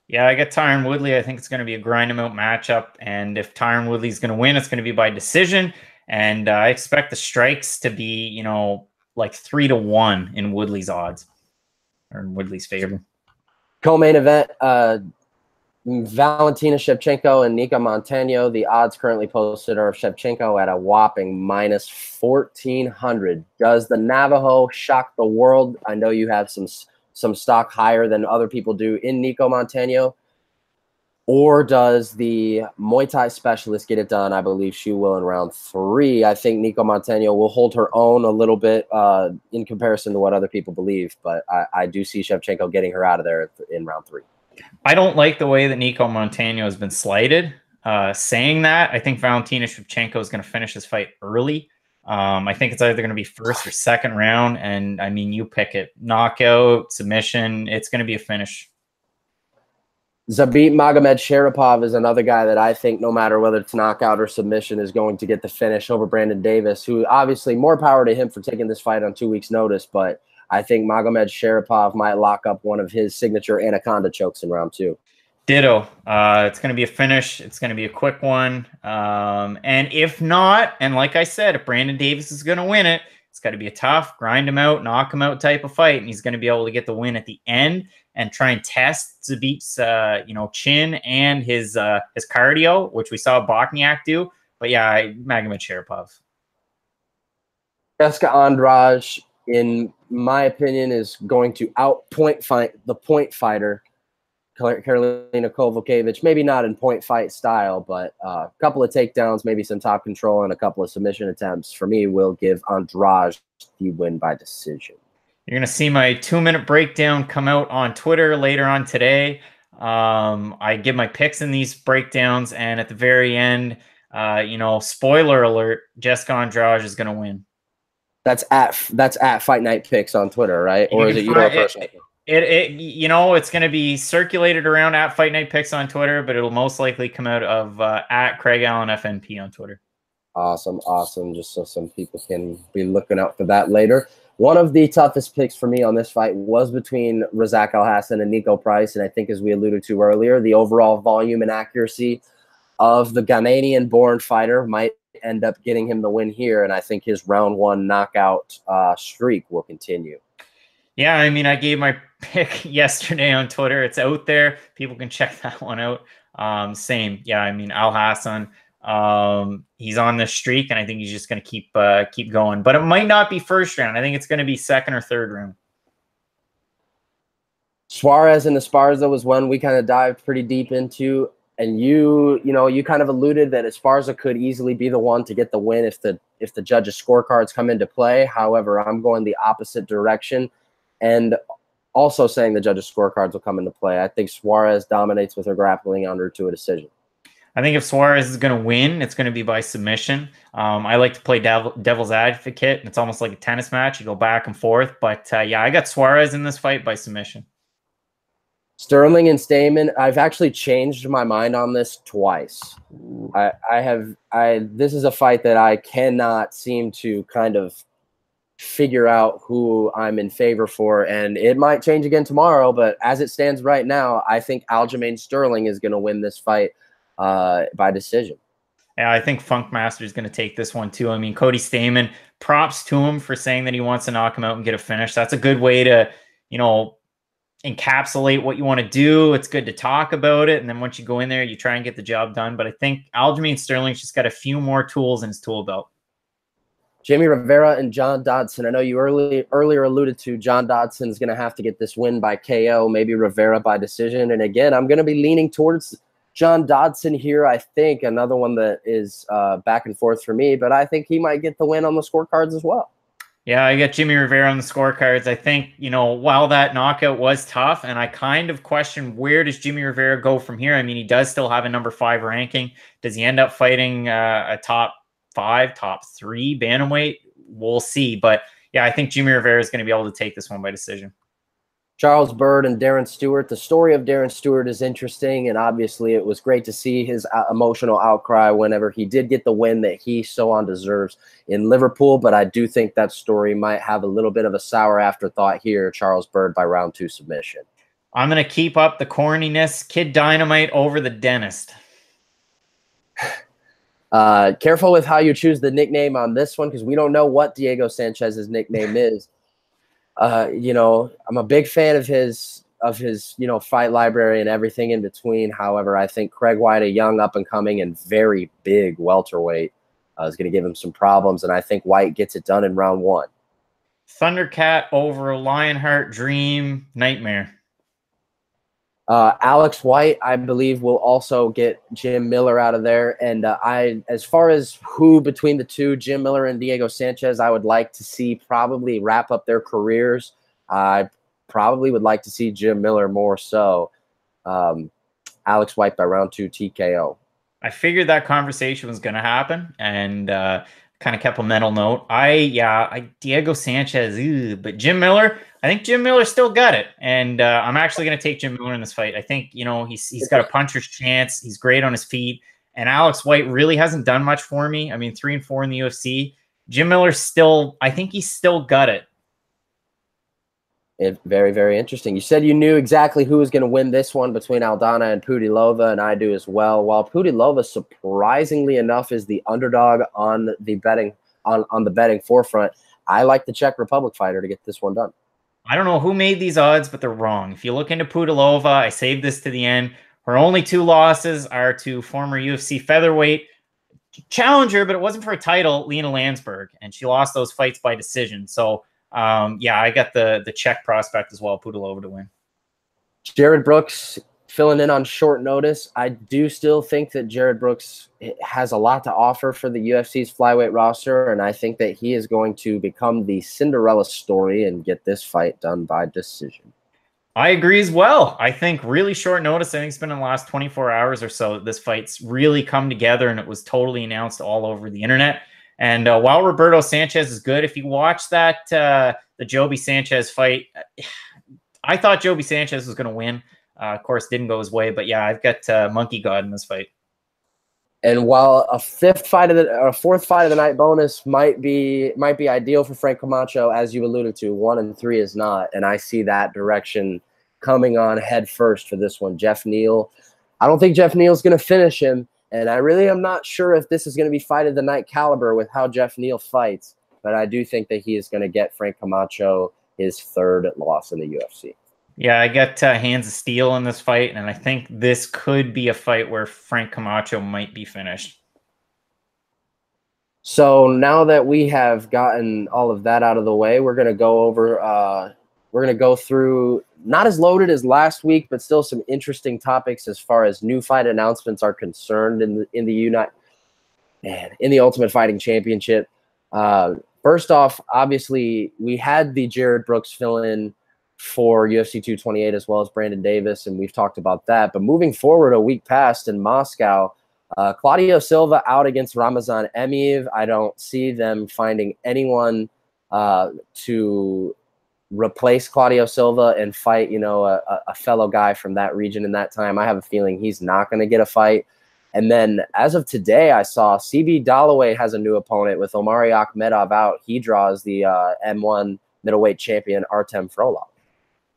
Yeah, I get Tyron Woodley. I think it's going to be a grind him out matchup. And if Tyron Woodley's going to win, it's going to be by decision. And I expect the strikes to be, like 3-1 in Woodley's odds, or in Woodley's favor. Co-main event, Valentina Shevchenko and Nika Montano. The odds currently posted are Shevchenko at a whopping minus 1,400. Does the Navajo shock the world? I know you have some stock higher than other people do in Nico Montano. Or does the Muay Thai specialist get it done? I believe she will in round 3. I think Nico Montano will hold her own a little bit in comparison to what other people believe. But I do see Shevchenko getting her out of there in round 3. I don't like the way that Nico Montano has been slighted. Saying that, I think Valentina Shevchenko is going to finish this fight early. I think it's either going to be first or second round. And, I mean, you pick it. Knockout, submission, it's going to be a finish. Zabit Magomedsharipov is another guy that I think no matter whether it's knockout or submission is going to get the finish over Brandon Davis, who obviously more power to him for taking this fight on 2 weeks' notice. But I think Magomedsharipov might lock up one of his signature anaconda chokes in round 2. Ditto. It's going to be a finish. It's going to be a quick one. And if not, and like I said, if Brandon Davis is going to win it, it's got to be a tough, grind him out, knock him out type of fight. And he's going to be able to get the win at the end and try and test Zabit's, chin and his cardio, which we saw Bokniak do. But yeah, Magomedsharipov. Jessica Andrade, in my opinion, is going to fight the point fighter, Karolina Kowalkiewicz. Maybe not in point fight style, but a couple of takedowns, maybe some top control, and a couple of submission attempts, for me, will give Andrade the win by decision. You're going to see my 2-minute breakdown come out on Twitter later on today. I give my picks in these breakdowns, and at the very end, spoiler alert, Jessica Andrade is going to win. That's at Fight Night Picks on Twitter, right? Or is it your personal? It's going to be circulated around at Fight Night Picks on Twitter, but it'll most likely come out of at Craig Allen FNP on Twitter. Awesome. Just so some people can be looking out for that later. One of the toughest picks for me on this fight was between Razak Al-Hassan and Nico Price, and I think, as we alluded to earlier, the overall volume and accuracy of the Ghanaian-born fighter might end up getting him the win here, and I think his round 1 knockout streak will continue. Yeah, I mean, I gave my pick yesterday on Twitter. It's out there. People can check that one out. Same. Yeah, I mean, Al-Hassan, he's on this streak, and I think he's just going to keep going. But it might not be first round. I think it's going to be second or third round. Suarez and Esparza was one we kind of dived pretty deep into. And you kind of alluded that Esparza could easily be the one to get the win if the judges' scorecards come into play. However, I'm going the opposite direction, and also saying the judges' scorecards will come into play. I think Suarez dominates with her grappling under to a decision. I think if Suarez is going to win, it's going to be by submission. I like to play devil's advocate. It's almost like a tennis match. You go back and forth. But, yeah, I got Suarez in this fight by submission. Sterling and Stamen, I've actually changed my mind on this twice. This is a fight that I cannot seem to kind of figure out who I'm in favor for, and it might change again tomorrow, but as it stands right now, I think Aljamain Sterling is going to win this fight by decision. Yeah, I think Funkmaster is going to take this one too. I mean, Cody Stamen, props to him for saying that he wants to knock him out and get a finish. That's a good way to, encapsulate what you want to do. It's good to talk about it, and then once you go in there, you try and get the job done. But I think Aljamain Sterling's just got a few more tools in his tool belt. Jimmy Rivera and John Dodson. I know you earlier alluded to John Dodson's going to have to get this win by KO, maybe Rivera by decision. And again, I'm going to be leaning towards John Dodson here. I think another one that is back and forth for me, but I think he might get the win on the scorecards as well. Yeah, I got Jimmy Rivera on the scorecards. I think, while that knockout was tough, and I kind of question where does Jimmy Rivera go from here? I mean, he does still have a number 5 ranking. Does he end up fighting a top 5, top 3 bantamweight? We'll see. But yeah, I think Jimmy Rivera is going to be able to take this one by decision. Charles Byrd and Darren Stewart. The story of Darren Stewart is interesting, and obviously it was great to see his emotional outcry whenever he did get the win that he so on deserves in Liverpool, but I do think that story might have a little bit of a sour afterthought here. Charles Byrd by round 2 submission. I'm going to keep up the corniness. Kid Dynamite over the dentist. Careful with how you choose the nickname on this one, because we don't know what Diego Sanchez's nickname is. I'm a big fan of his fight library and everything in between. However, I think Craig White, a young up and coming and very big welterweight, is going to give him some problems. And I think White gets it done in round 1. Thundercat over Lionheart Dream Nightmare. Alex White, I believe, will also get Jim Miller out of there. And as far as who between the two, Jim Miller and Diego Sanchez, I would like to see probably wrap up their careers. I probably would like to see Jim Miller more so. Alex White by round 2 TKO. I figured that conversation was going to happen, and kind of kept a mental note. Diego Sanchez, but Jim Miller, I think Jim Miller still got it. And I'm actually going to take Jim Miller in this fight. I think, he's got a puncher's chance. He's great on his feet. And Alex White really hasn't done much for me. I mean, 3-4 in the UFC. Jim Miller I think he's still got it. Very, very interesting. You said you knew exactly who was going to win this one between Aldana and Pudilova, and I do as well. While Pudilova, surprisingly enough, is the underdog on the betting on the betting forefront, I like the Czech Republic fighter to get this one done. I don't know who made these odds, but they're wrong. If you look into Pudilova, I saved this to the end. Her only 2 losses are to former UFC featherweight challenger, but it wasn't for a title, Lena Landsberg, and she lost those fights by decision. So, I got the Czech prospect as well, Pudilova to win. Jared Brooks filling in on short notice. I do still think that Jared Brooks has a lot to offer for the UFC's flyweight roster, and I think that he is going to become the Cinderella story and get this fight done by decision. I agree as well. I think really short notice. I think it's been in the last 24 hours or so that this fight's really come together, and it was totally announced all over the internet. And while Roberto Sanchez is good, if you watch that the Joby Sanchez fight, I thought Joby Sanchez was going to win. Of course, didn't go his way, but yeah, I've got Monkey God in this fight. And while a fourth fight of the night bonus might be ideal for Frank Camacho, as you alluded to, 1 and 3 is not, and I see that direction coming on head first for this one. Jeff Neal, I don't think Jeff Neal's going to finish him, and I really am not sure if this is going to be fight of the night caliber with how Jeff Neal fights, but I do think that he is going to get Frank Camacho his 3rd loss in the UFC. Yeah, I got hands of steel in this fight, and I think this could be a fight where Frank Camacho might be finished. So now that we have gotten all of that out of the way, we're going to go over we're going to go through not as loaded as last week, but still some interesting topics as far as new fight announcements are concerned in the Ultimate Fighting Championship. First off, obviously, we had the Jared Brooks fill-in for UFC 228 as well as Brandon Davis, and we've talked about that. But moving forward, a week past in Moscow, Claudio Silva out against Ramazan Emeev. I don't see them finding anyone to replace Claudio Silva and fight, a fellow guy from that region in that time. I have a feeling he's not going to get a fight. And then as of today, I saw CB Dalloway has a new opponent with Omari Akhmedov out. He draws the M1 middleweight champion Artem Frolov.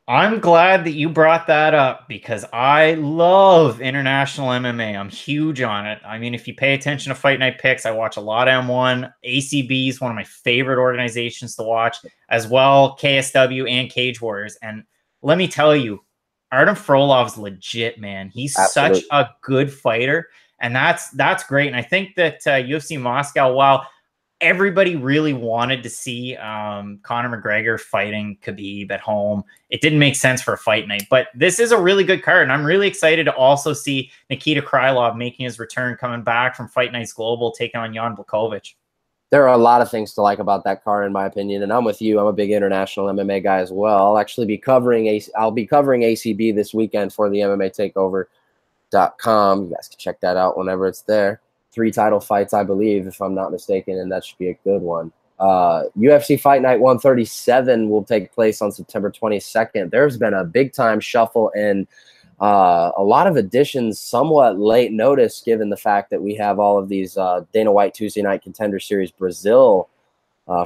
I'm glad that you brought that up because I love international MMA. I'm huge on it. I mean, if you pay attention to Fight Night Picks, I watch a lot of M1. ACB is one of my favorite organizations to watch, as well KSW and Cage Warriors. And let me tell you, Artem Frolov's legit, man. He's Absolutely. Such a good fighter, and that's great. And I think that UFC Moscow, while everybody really wanted to see Conor McGregor fighting Khabib at home, it didn't make sense for a fight night. But this is a really good card, and I'm really excited to also see Nikita Krylov making his return, coming back from Fight Nights Global, taking on Jan Blachowicz. There are a lot of things to like about that card, in my opinion, and I'm with you. I'm a big international MMA guy as well. I'll actually be covering ACB this weekend for the MMATakeover.com. You guys can check that out whenever it's there. 3 title fights, I believe, if I'm not mistaken, and that should be a good one. UFC Fight Night 137 will take place on September 22nd. There's been a big-time shuffle and a lot of additions, somewhat late notice, given the fact that we have all of these Dana White Tuesday Night Contender Series Brazil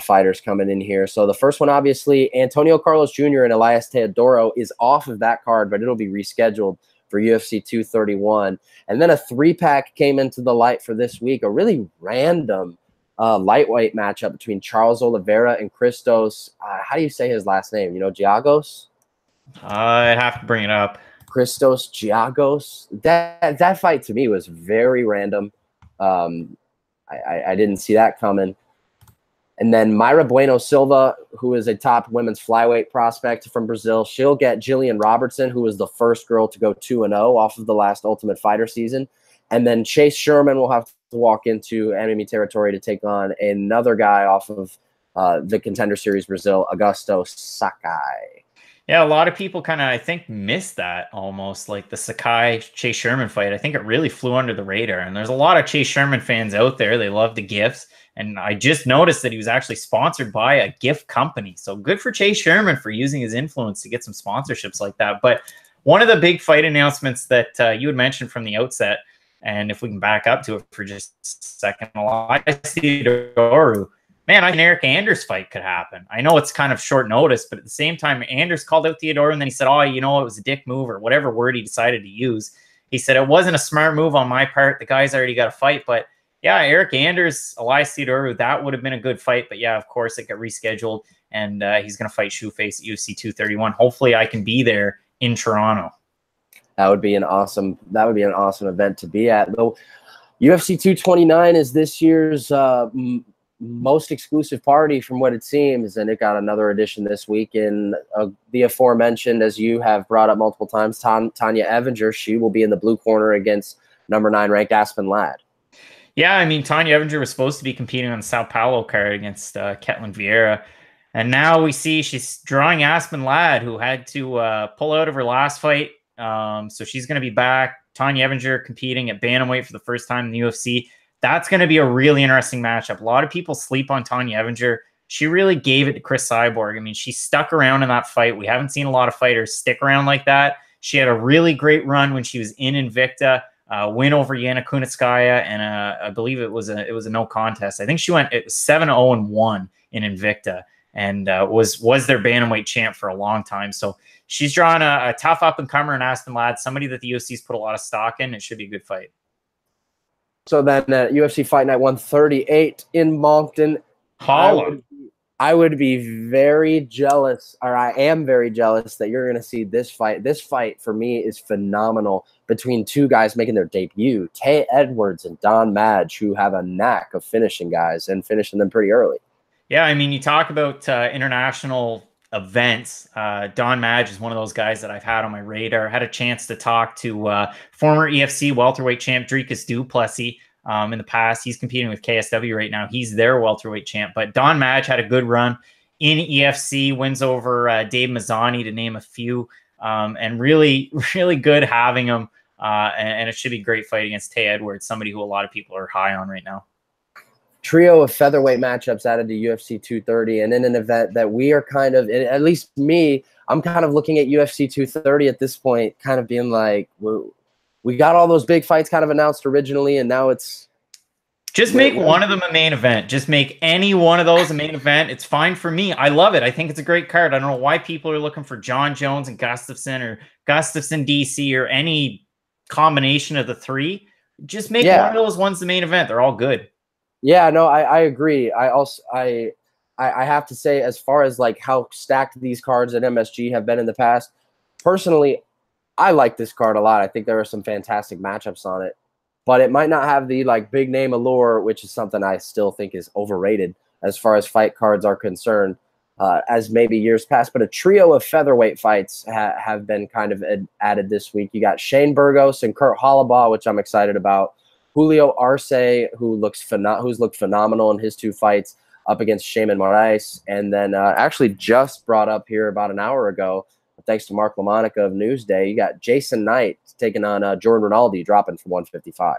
fighters coming in here. So the first one, obviously, Antonio Carlos Jr. and Elias Teodoro is off of that card, but it'll be rescheduled for UFC 231. And then a 3-pack came into the light for this week, a really random lightweight matchup between Charles Oliveira and Christos. How do you say his last name? Giagos? I have to bring it up. Christos Giagos. That fight to me was very random. I didn't see that coming. And then Mayra Bueno Silva, who is a top women's flyweight prospect from Brazil, she'll get Jillian Robertson, who was the first girl to go 2-0 off of the last Ultimate Fighter season. And then Chase Sherman will have to walk into enemy territory to take on another guy off of the Contender Series Brazil, Augusto Sakai. Yeah, a lot of people kind of, I think, missed that almost, like the Sakai-Chase Sherman fight. I think it really flew under the radar. And there's a lot of Chase Sherman fans out there. They love the gifts. And I just noticed that he was actually sponsored by a gift company. So good for Chase Sherman for using his influence to get some sponsorships like that. But one of the big fight announcements that you had mentioned from the outset, and if we can back up to it for just a second, Elias Theodorou. Man, I think Eric Anders' fight could happen. I know it's kind of short notice, but at the same time, Anders called out Theodorou, and then he said, oh, it was a dick move, or whatever word he decided to use. He said, it wasn't a smart move on my part. The guy's already got a fight. But yeah, Eric Anders, Elias Theodorou, that would have been a good fight. But yeah, of course, it got rescheduled, and he's going to fight Shoeface at UFC 231. Hopefully I can be there in Toronto. That would be an awesome event to be at. Though UFC 229 is this year's most exclusive party from what it seems, and it got another edition this week in the aforementioned, as you have brought up multiple times, Tanya Evinger. She will be in the blue corner against number 9 ranked Aspen Ladd. Yeah, I mean, Tanya Evinger was supposed to be competing on the Sao Paulo card against Ketlin Vieira, and now we see she's drawing Aspen Ladd, who had to pull out of her last fight. So she's going to be back. Tanya Evinger competing at bantamweight for the first time in the UFC. that's going to be a really interesting matchup. A lot of people sleep on Tanya Evinger. She really gave it to Chris Cyborg. I mean, she stuck around in that fight. We haven't seen a lot of fighters stick around like that. She had a really great run when she was in Invicta, win over Yana Kunitskaya, and I believe it was a no contest. I think she went 7-0-1 in Invicta, and was their bantamweight champ for a long time. So she's drawn a tough up and comer in Aston Ladd, somebody that the UFC's put a lot of stock in. It should be a good fight. So then UFC Fight Night 138 in Moncton. I would be very jealous, or I am very jealous that you're going to see this fight. This fight for me is phenomenal between two guys making their debut, Tay Edwards and Don Madge, who have a knack of finishing guys and finishing them pretty early. Yeah, I mean, you talk about international events. Don Madge is one of those guys that I've had on my radar. Had a chance to talk to former EFC welterweight champ Dricus du Plessis in the past. He's competing with KSW right now. He's their welterweight champ. But Don Madge had a good run in EFC, wins over Dave Mazzani, to name a few, and really, really good having him. And it should be a great fight against Tay Edwards, somebody who a lot of people are high on right now. Trio of featherweight matchups added to UFC 230, and in an event that we are kind of, at least me, I'm kind of looking at UFC 230 at this point, kind of being like, we got all those big fights kind of announced originally, and now it's just make one of them a main event. Just make any one of those a main event. It's fine for me. I love it. I think it's a great card. I don't know why people are looking for John Jones and Gustafsson, or Gustafsson DC, or any combination of the three. Just make one of those ones the main event. They're all good. Yeah, no, I agree. I have to say, as far as like how stacked these cards at MSG have been in the past, personally, I like this card a lot. I think there are some fantastic matchups on it, but it might not have the like big name allure, which is something I still think is overrated as far as fight cards are concerned, as maybe years past. But a trio of featherweight fights have been kind of added this week. You got Shane Burgos and Kurt Hollabaugh, which I'm excited about. Julio Arce, who's looked phenomenal in his two fights, up against Shaman Moraes. And then actually just brought up here about an hour ago, thanks to Mark LaMonica of Newsday, you got Jason Knight taking on Jordan Rinaldi, dropping for 155.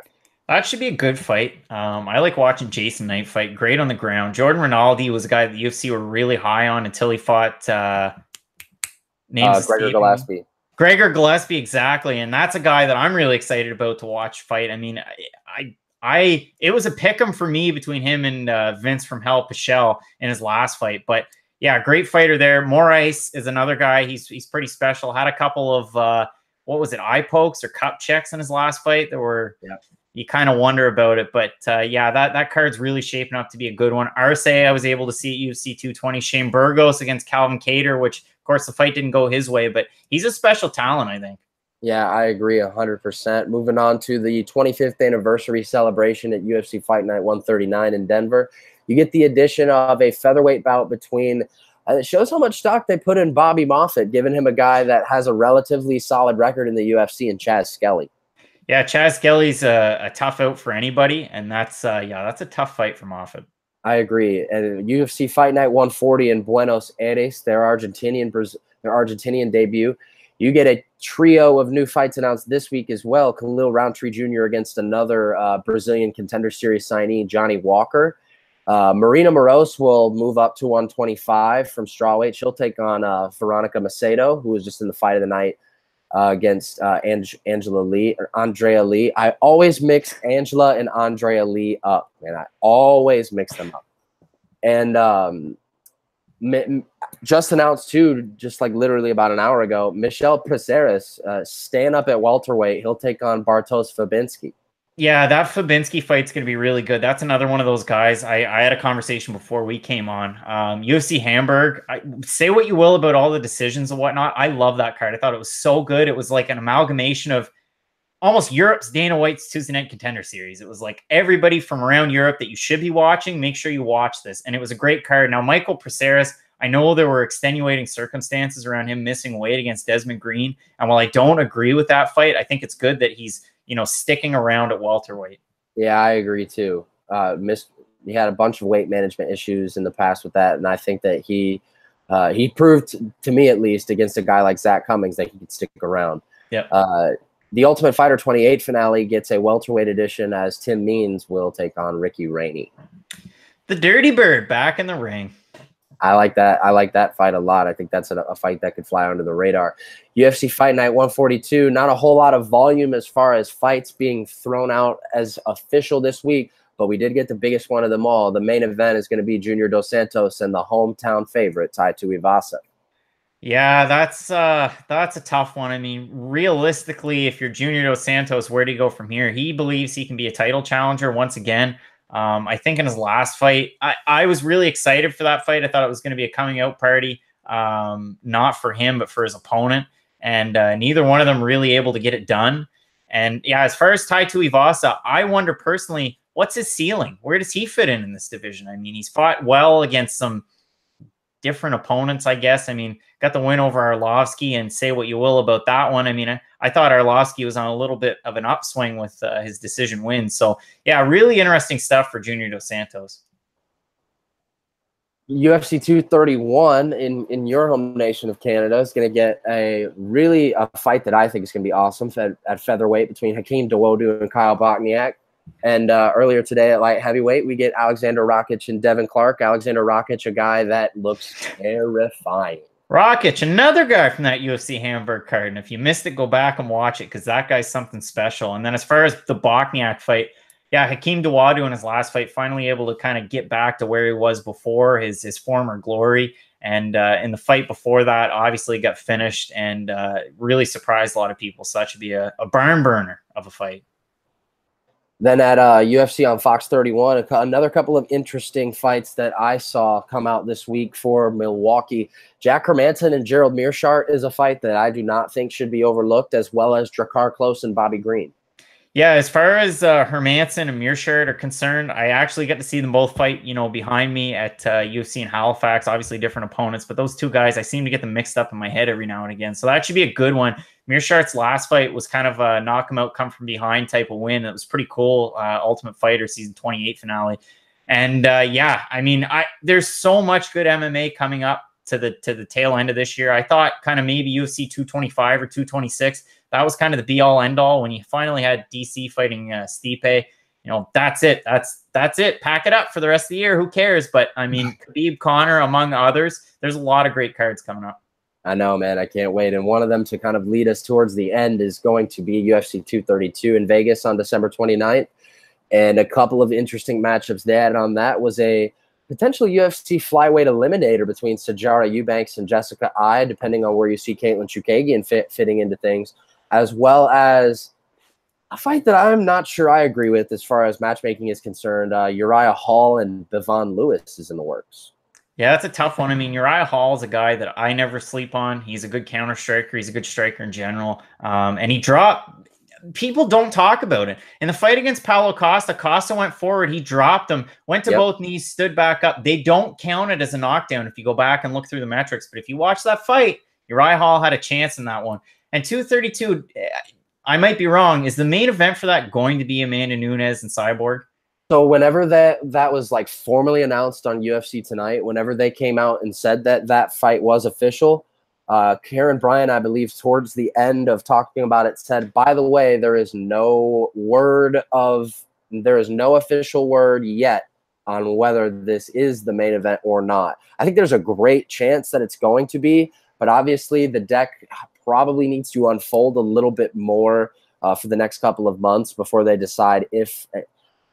That should be a good fight. I like watching Jason Knight fight. Great on the ground. Jordan Rinaldi was a guy that the UFC were really high on until he fought Gregor Gillespie. Gregor Gillespie, exactly. And that's a guy that I'm really excited about to watch fight. I mean, it was a pick'em for me between him and Vince from Hell Pichel in his last fight. But yeah, great fighter there. Moraes is another guy. He's pretty special. Had a couple of what was it, eye pokes or cup checks in his last fight that were you kind of wonder about it. But yeah, that card's really shaping up to be a good one. Arce, I was able to see at UFC 220. Shane Burgos against Calvin Kattar, which of course the fight didn't go his way, but he's a special talent, I think. Yeah, I agree 100%. Moving on to the 25th anniversary celebration at UFC Fight Night 139 in Denver. You get the addition of a featherweight bout between, it shows how much stock they put in Bobby Moffett, giving him a guy that has a relatively solid record in the UFC, and Chaz Skelly. Yeah, Chaz Skelly's a tough out for anybody, and that's a tough fight for Moffett. I agree. And UFC Fight Night 140 in Buenos Aires, their Argentinian debut. You get a trio of new fights announced this week as well. Khalil Roundtree Jr. against another Brazilian Contender Series signee, Johnny Walker. Marina Moros will move up to 125 from strawweight. She'll take on Veronica Macedo, who was just in the fight of the night against Andrea Lee. I always mix Angela and Andrea Lee up, man. I always mix them up. And just announced too, just like literally about an hour ago, Michel Prazeres staying up at welterweight. He'll take on Bartosz Fabinski. Yeah, that Fabinski fight's going to be really good. That's another one of those guys. I had a conversation before we came on. UFC Hamburg, say what you will about all the decisions and whatnot. I love that card. I thought it was so good. It was like an amalgamation of almost Europe's Dana White's Tuesday Night Contender Series. It was like everybody from around Europe that you should be watching. Make sure you watch this. And it was a great card. Now, Michael Prazeres, I know there were extenuating circumstances around him missing weight against Desmond Green. And while I don't agree with that fight, I think it's good that he's, sticking around at welterweight. Yeah, I agree too. He had a bunch of weight management issues in the past with that. And I think that he proved, to me at least, against a guy like Zach Cummings, that he could stick around. Yep. The Ultimate Fighter 28 finale gets a welterweight edition as Tim Means will take on Ricky Rainey. The Dirty Bird back in the ring. I like that. I like that fight a lot. I think that's a fight that could fly under the radar. UFC Fight Night 142, not a whole lot of volume as far as fights being thrown out as official this week, but we did get the biggest one of them all. The main event is going to be Junior Dos Santos and the hometown favorite, Tai Tuivasa. Yeah, that's a tough one. I mean, realistically, if you're Junior Dos Santos, where do you go from here? He believes he can be a title challenger once again. I think in his last fight, I was really excited for that fight. I thought it was going to be a coming out party, not for him, but for his opponent. And neither one of them really able to get it done. And yeah, as far as Tai Tuivasa, I wonder personally, what's his ceiling? Where does he fit in this division? I mean, he's fought well against some different opponents, I guess. I mean, got the win over Arlovsky, and say what you will about that one. I mean, I thought Arlovsky was on a little bit of an upswing with his decision win. So yeah, really interesting stuff for Junior Dos Santos. UFC 231 in your home nation of Canada is going to get a fight that I think is going to be awesome at featherweight between Hakeem Dawodu and Kyle Bochniak. And earlier today at light heavyweight, we get Alexander Rakic and Devin Clark. Alexander Rakic, a guy that looks terrifying. Rakic, another guy from that UFC Hamburg card. And if you missed it, go back and watch it, because that guy's something special. And then as far as the Bochniak fight, yeah, Hakeem Dawodu in his last fight finally able to kind of get back to where he was before, his former glory. And in the fight before that, obviously got finished and really surprised a lot of people. So that should be a barn burner of a fight. Then at UFC on Fox 31, another couple of interesting fights that I saw come out this week for Milwaukee. Jack Hermanson and Gerald Meerschaert is a fight that I do not think should be overlooked, as well as Drakkar Klose and Bobby Green. Yeah, as far as Hermanson and Meerschaert are concerned, I actually got to see them both fight, behind me at UFC in Halifax. Obviously different opponents, but those two guys, I seem to get them mixed up in my head every now and again. So that should be a good one. Meerschaert's last fight was kind of a knock him out, come from behind type of win. It was pretty cool. Ultimate Fighter season 28 finale. And yeah, I mean, there's so much good MMA coming up to the tail end of this year. I thought kind of maybe UFC 225 or 226. That was kind of the be all end all when you finally had DC fighting Stipe. That's it. That's it. Pack it up for the rest of the year. Who cares? But I mean, Khabib, Conor, among others, there's a lot of great cards coming up. I know, man. I can't wait. And one of them to kind of lead us towards the end is going to be UFC 232 in Vegas on December 29th. And a couple of interesting matchups they had on that was a potential UFC flyweight eliminator between Sajara Eubanks and Jessica Ai, depending on where you see Caitlin Chukagian fitting into things, as well as a fight that I'm not sure I agree with as far as matchmaking is concerned. Uriah Hall and Bevon Lewis is in the works. Yeah, that's a tough one. I mean, Uriah Hall is a guy that I never sleep on. He's a good counter striker. He's a good striker in general. And he dropped. People don't talk about it. In the fight against Paulo Costa, Costa went forward. He dropped him, went to both knees, stood back up. They don't count it as a knockdown if you go back and look through the metrics. But if you watch that fight, Uriah Hall had a chance in that one. And 232, I might be wrong. Is the main event for that going to be Amanda Nunes and Cyborg? So whenever that was like formally announced on UFC Tonight, whenever they came out and said that fight was official, Karen Bryan, I believe, towards the end of talking about it, said, by the way, there is no official word yet on whether this is the main event or not. I think there's a great chance that it's going to be, but obviously the deck probably needs to unfold a little bit more for the next couple of months before they decide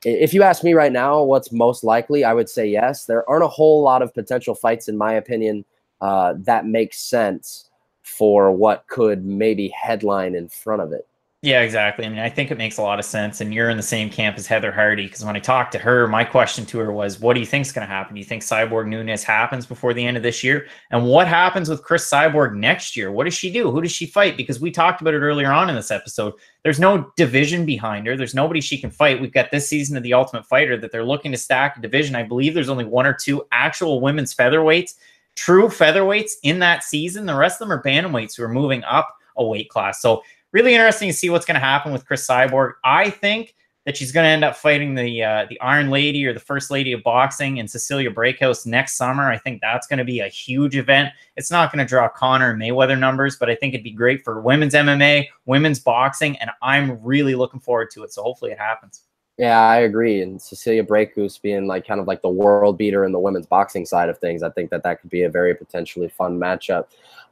if you ask me right now what's most likely, I would say yes. There aren't a whole lot of potential fights, in my opinion, that make sense for what could maybe headline in front of it. Yeah, exactly. I mean, I think it makes a lot of sense. And you're in the same camp as Heather Hardy, because when I talked to her, my question to her was, what do you think is going to happen? Do you think Cyborg Nunes happens before the end of this year? And what happens with Chris Cyborg next year? What does she do? Who does she fight? Because we talked about it earlier on in this episode. There's no division behind her. There's nobody she can fight. We've got this season of The Ultimate Fighter that they're looking to stack a division. I believe there's only one or two actual women's featherweights, true featherweights in that season. The rest of them are bantamweights who are moving up a weight class. So really interesting to see what's going to happen with Chris Cyborg. I think that she's going to end up fighting the Iron Lady or the First Lady of Boxing in Cecilia Braekhus next summer. I think that's going to be a huge event. It's not going to draw Conor and Mayweather numbers, but I think it'd be great for women's MMA, women's boxing, and I'm really looking forward to it. So hopefully it happens. Yeah, I agree. And Cecilia Braekhus being like kind of like the world beater in the women's boxing side of things, I think that could be a very potentially fun matchup.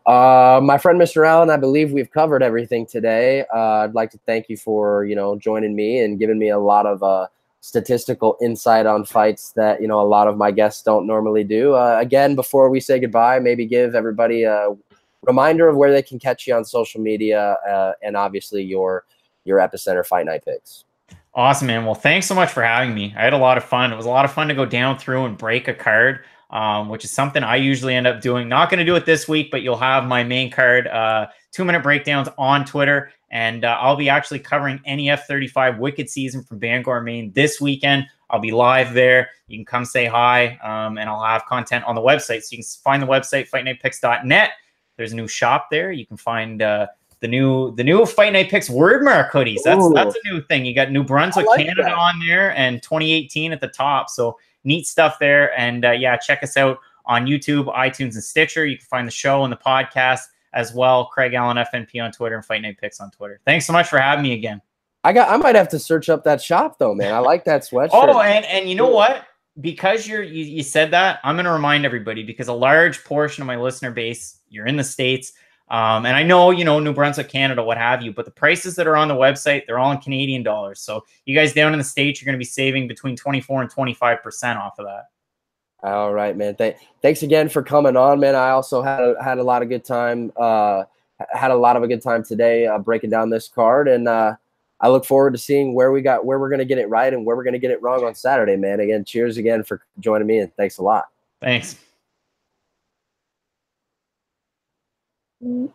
My friend Mr. Allen, I believe we've covered everything today. I'd like to thank you for joining me and giving me a lot of statistical insight on fights that a lot of my guests don't normally do. Again, before we say goodbye, maybe give everybody a reminder of where they can catch you on social media, and obviously your Epicenter Fight Night picks. Awesome, man. Well, thanks so much for having me. I had a lot of fun. It was a lot of fun to go down through and break a card, which is something I usually end up doing. Not going to do it this week, but you'll have my main card 2-minute breakdowns on Twitter. And I'll be actually covering NEF 35 Wicked Season from Bangor, Maine this weekend. I'll be live there. You can come say hi, and I'll have content on the website. So you can find the website, fightnightpicks.net. There's a new shop there. You can find the new Fight Night Picks word mark hoodies. That's a new thing. You got New Brunswick, Canada on there, and 2018 at the top. So neat stuff there. And yeah, check us out on YouTube, iTunes, and Stitcher. You can find the show and the podcast as well. Craig Allen FNP on Twitter and Fight Night Picks on Twitter. Thanks so much for having me again. I might have to search up that shop though, man. I like that sweatshirt. Oh, and you know what? Because you said that, I'm going to remind everybody, because a large portion of my listener base, you're in the States. And I know, New Brunswick, Canada, what have you, but the prices that are on the website, they're all in Canadian dollars. So you guys down in the States, you're going to be saving between 24 and 25% off of that. All right, man. Thanks again for coming on, man. I also had a lot of good time. Had a lot of a good time today breaking down this card, and I look forward to seeing where we're going to get it right and where we're going to get it wrong on Saturday, man. Again, cheers again for joining me, and thanks a lot. Thanks. Mm-hmm.